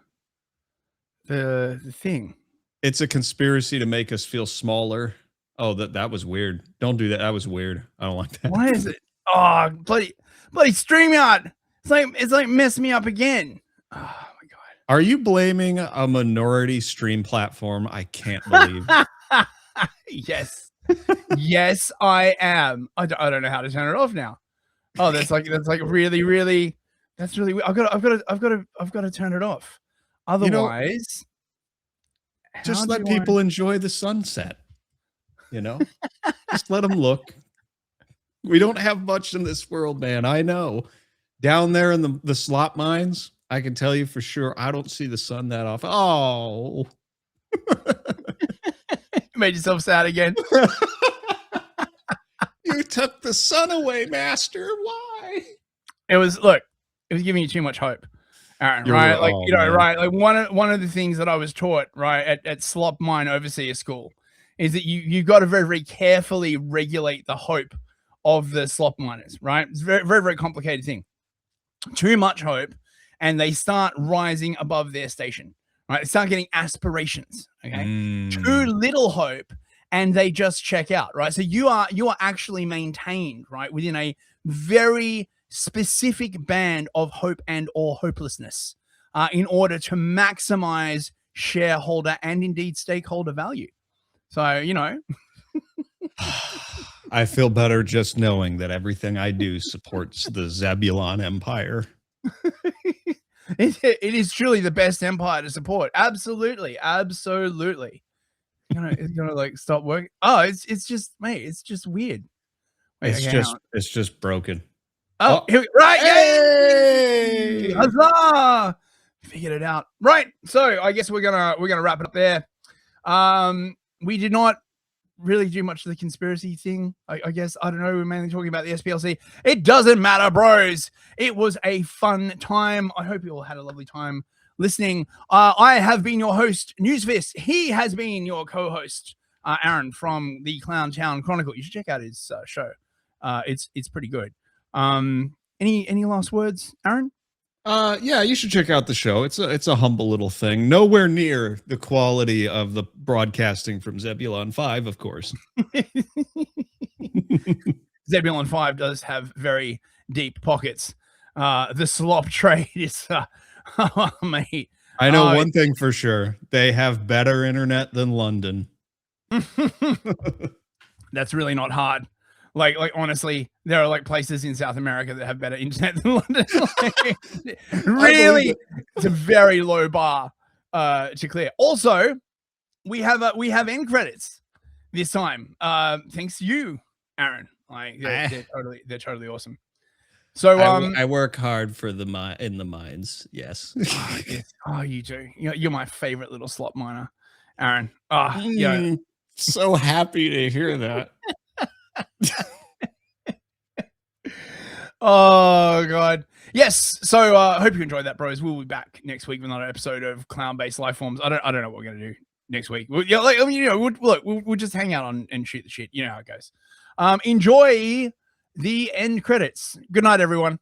thing. It's a conspiracy to make us feel smaller. Oh, that was weird. Don't do that. That was weird. I don't like that. Why is it? Oh, bloody StreamYard. It's like messing me up again. Oh my god. Are you blaming a minority stream platform? I can't believe. Yes. Yes, I am. I don't know how to turn it off now. Oh, that's really that's really weird. I've got to turn it off. Otherwise, just let people enjoy the sunset. You know, just let them look. We don't have much in this world, man. I know. Down there in the slot mines, I can tell you for sure, I don't see the sun that often. Oh. Made yourself sad again. You took the sun away, master. Why? It was giving you too much hope, Aaron, right? Right. Like one of the things that I was taught, right, at Slop Mine Overseer School is that you've got to very, very carefully regulate the hope of the slop miners, right? It's a very, very, very complicated thing. Too much hope, and they start rising above their station, right? They start getting aspirations, okay? Too little hope, and they just check out, right? So you are actually maintained, right, within a very specific band of hope and or hopelessness in order to maximize shareholder and indeed stakeholder value. So, you know. I feel better just knowing that everything I do supports the Zebulon Empire. It is truly the best empire to support. Absolutely. Absolutely. It's gonna like stop working. Oh, it's just, mate, it's just weird. Wait, it's just broken. Oh, here we, right. Yay! Huzzah! Figured it out. Right. So I guess we're gonna wrap it up there. We did not really do much of the conspiracy thing. I guess, I don't know, we're mainly talking about the SPLC. It doesn't matter, bros. It was a fun time. I hope you all had a lovely time listening. I have been your host, Newsfist. He has been your co-host, Aaron, from the Clown Town Chronicle. You should check out his show. It's pretty good. Any last words, Aaron? Yeah, you should check out the show. It's a humble little thing. Nowhere near the quality of the broadcasting from Zebulon 5, of course. Zebulon 5 does have very deep pockets. the slop trade is oh, mate. I know one thing for sure. They have better internet than London. That's really not hard. Like honestly, there are like places in South America that have better internet than London. Like, really, it's a very low bar to clear. Also, we have end credits this time. Thanks to you, Aaron. Like they're totally awesome. So I work hard for in the mines. Yes. Yes. Oh, you do. You're my favorite little slot miner, Aaron. Yeah. So happy to hear that. Oh god. Yes. So hope you enjoyed that, bros. We'll be back next week with another episode of Clown-based Life Forms. I don't know what we're gonna do next week. We'll just hang out and shoot the shit. You know how it goes. Enjoy the end credits. Good night, everyone.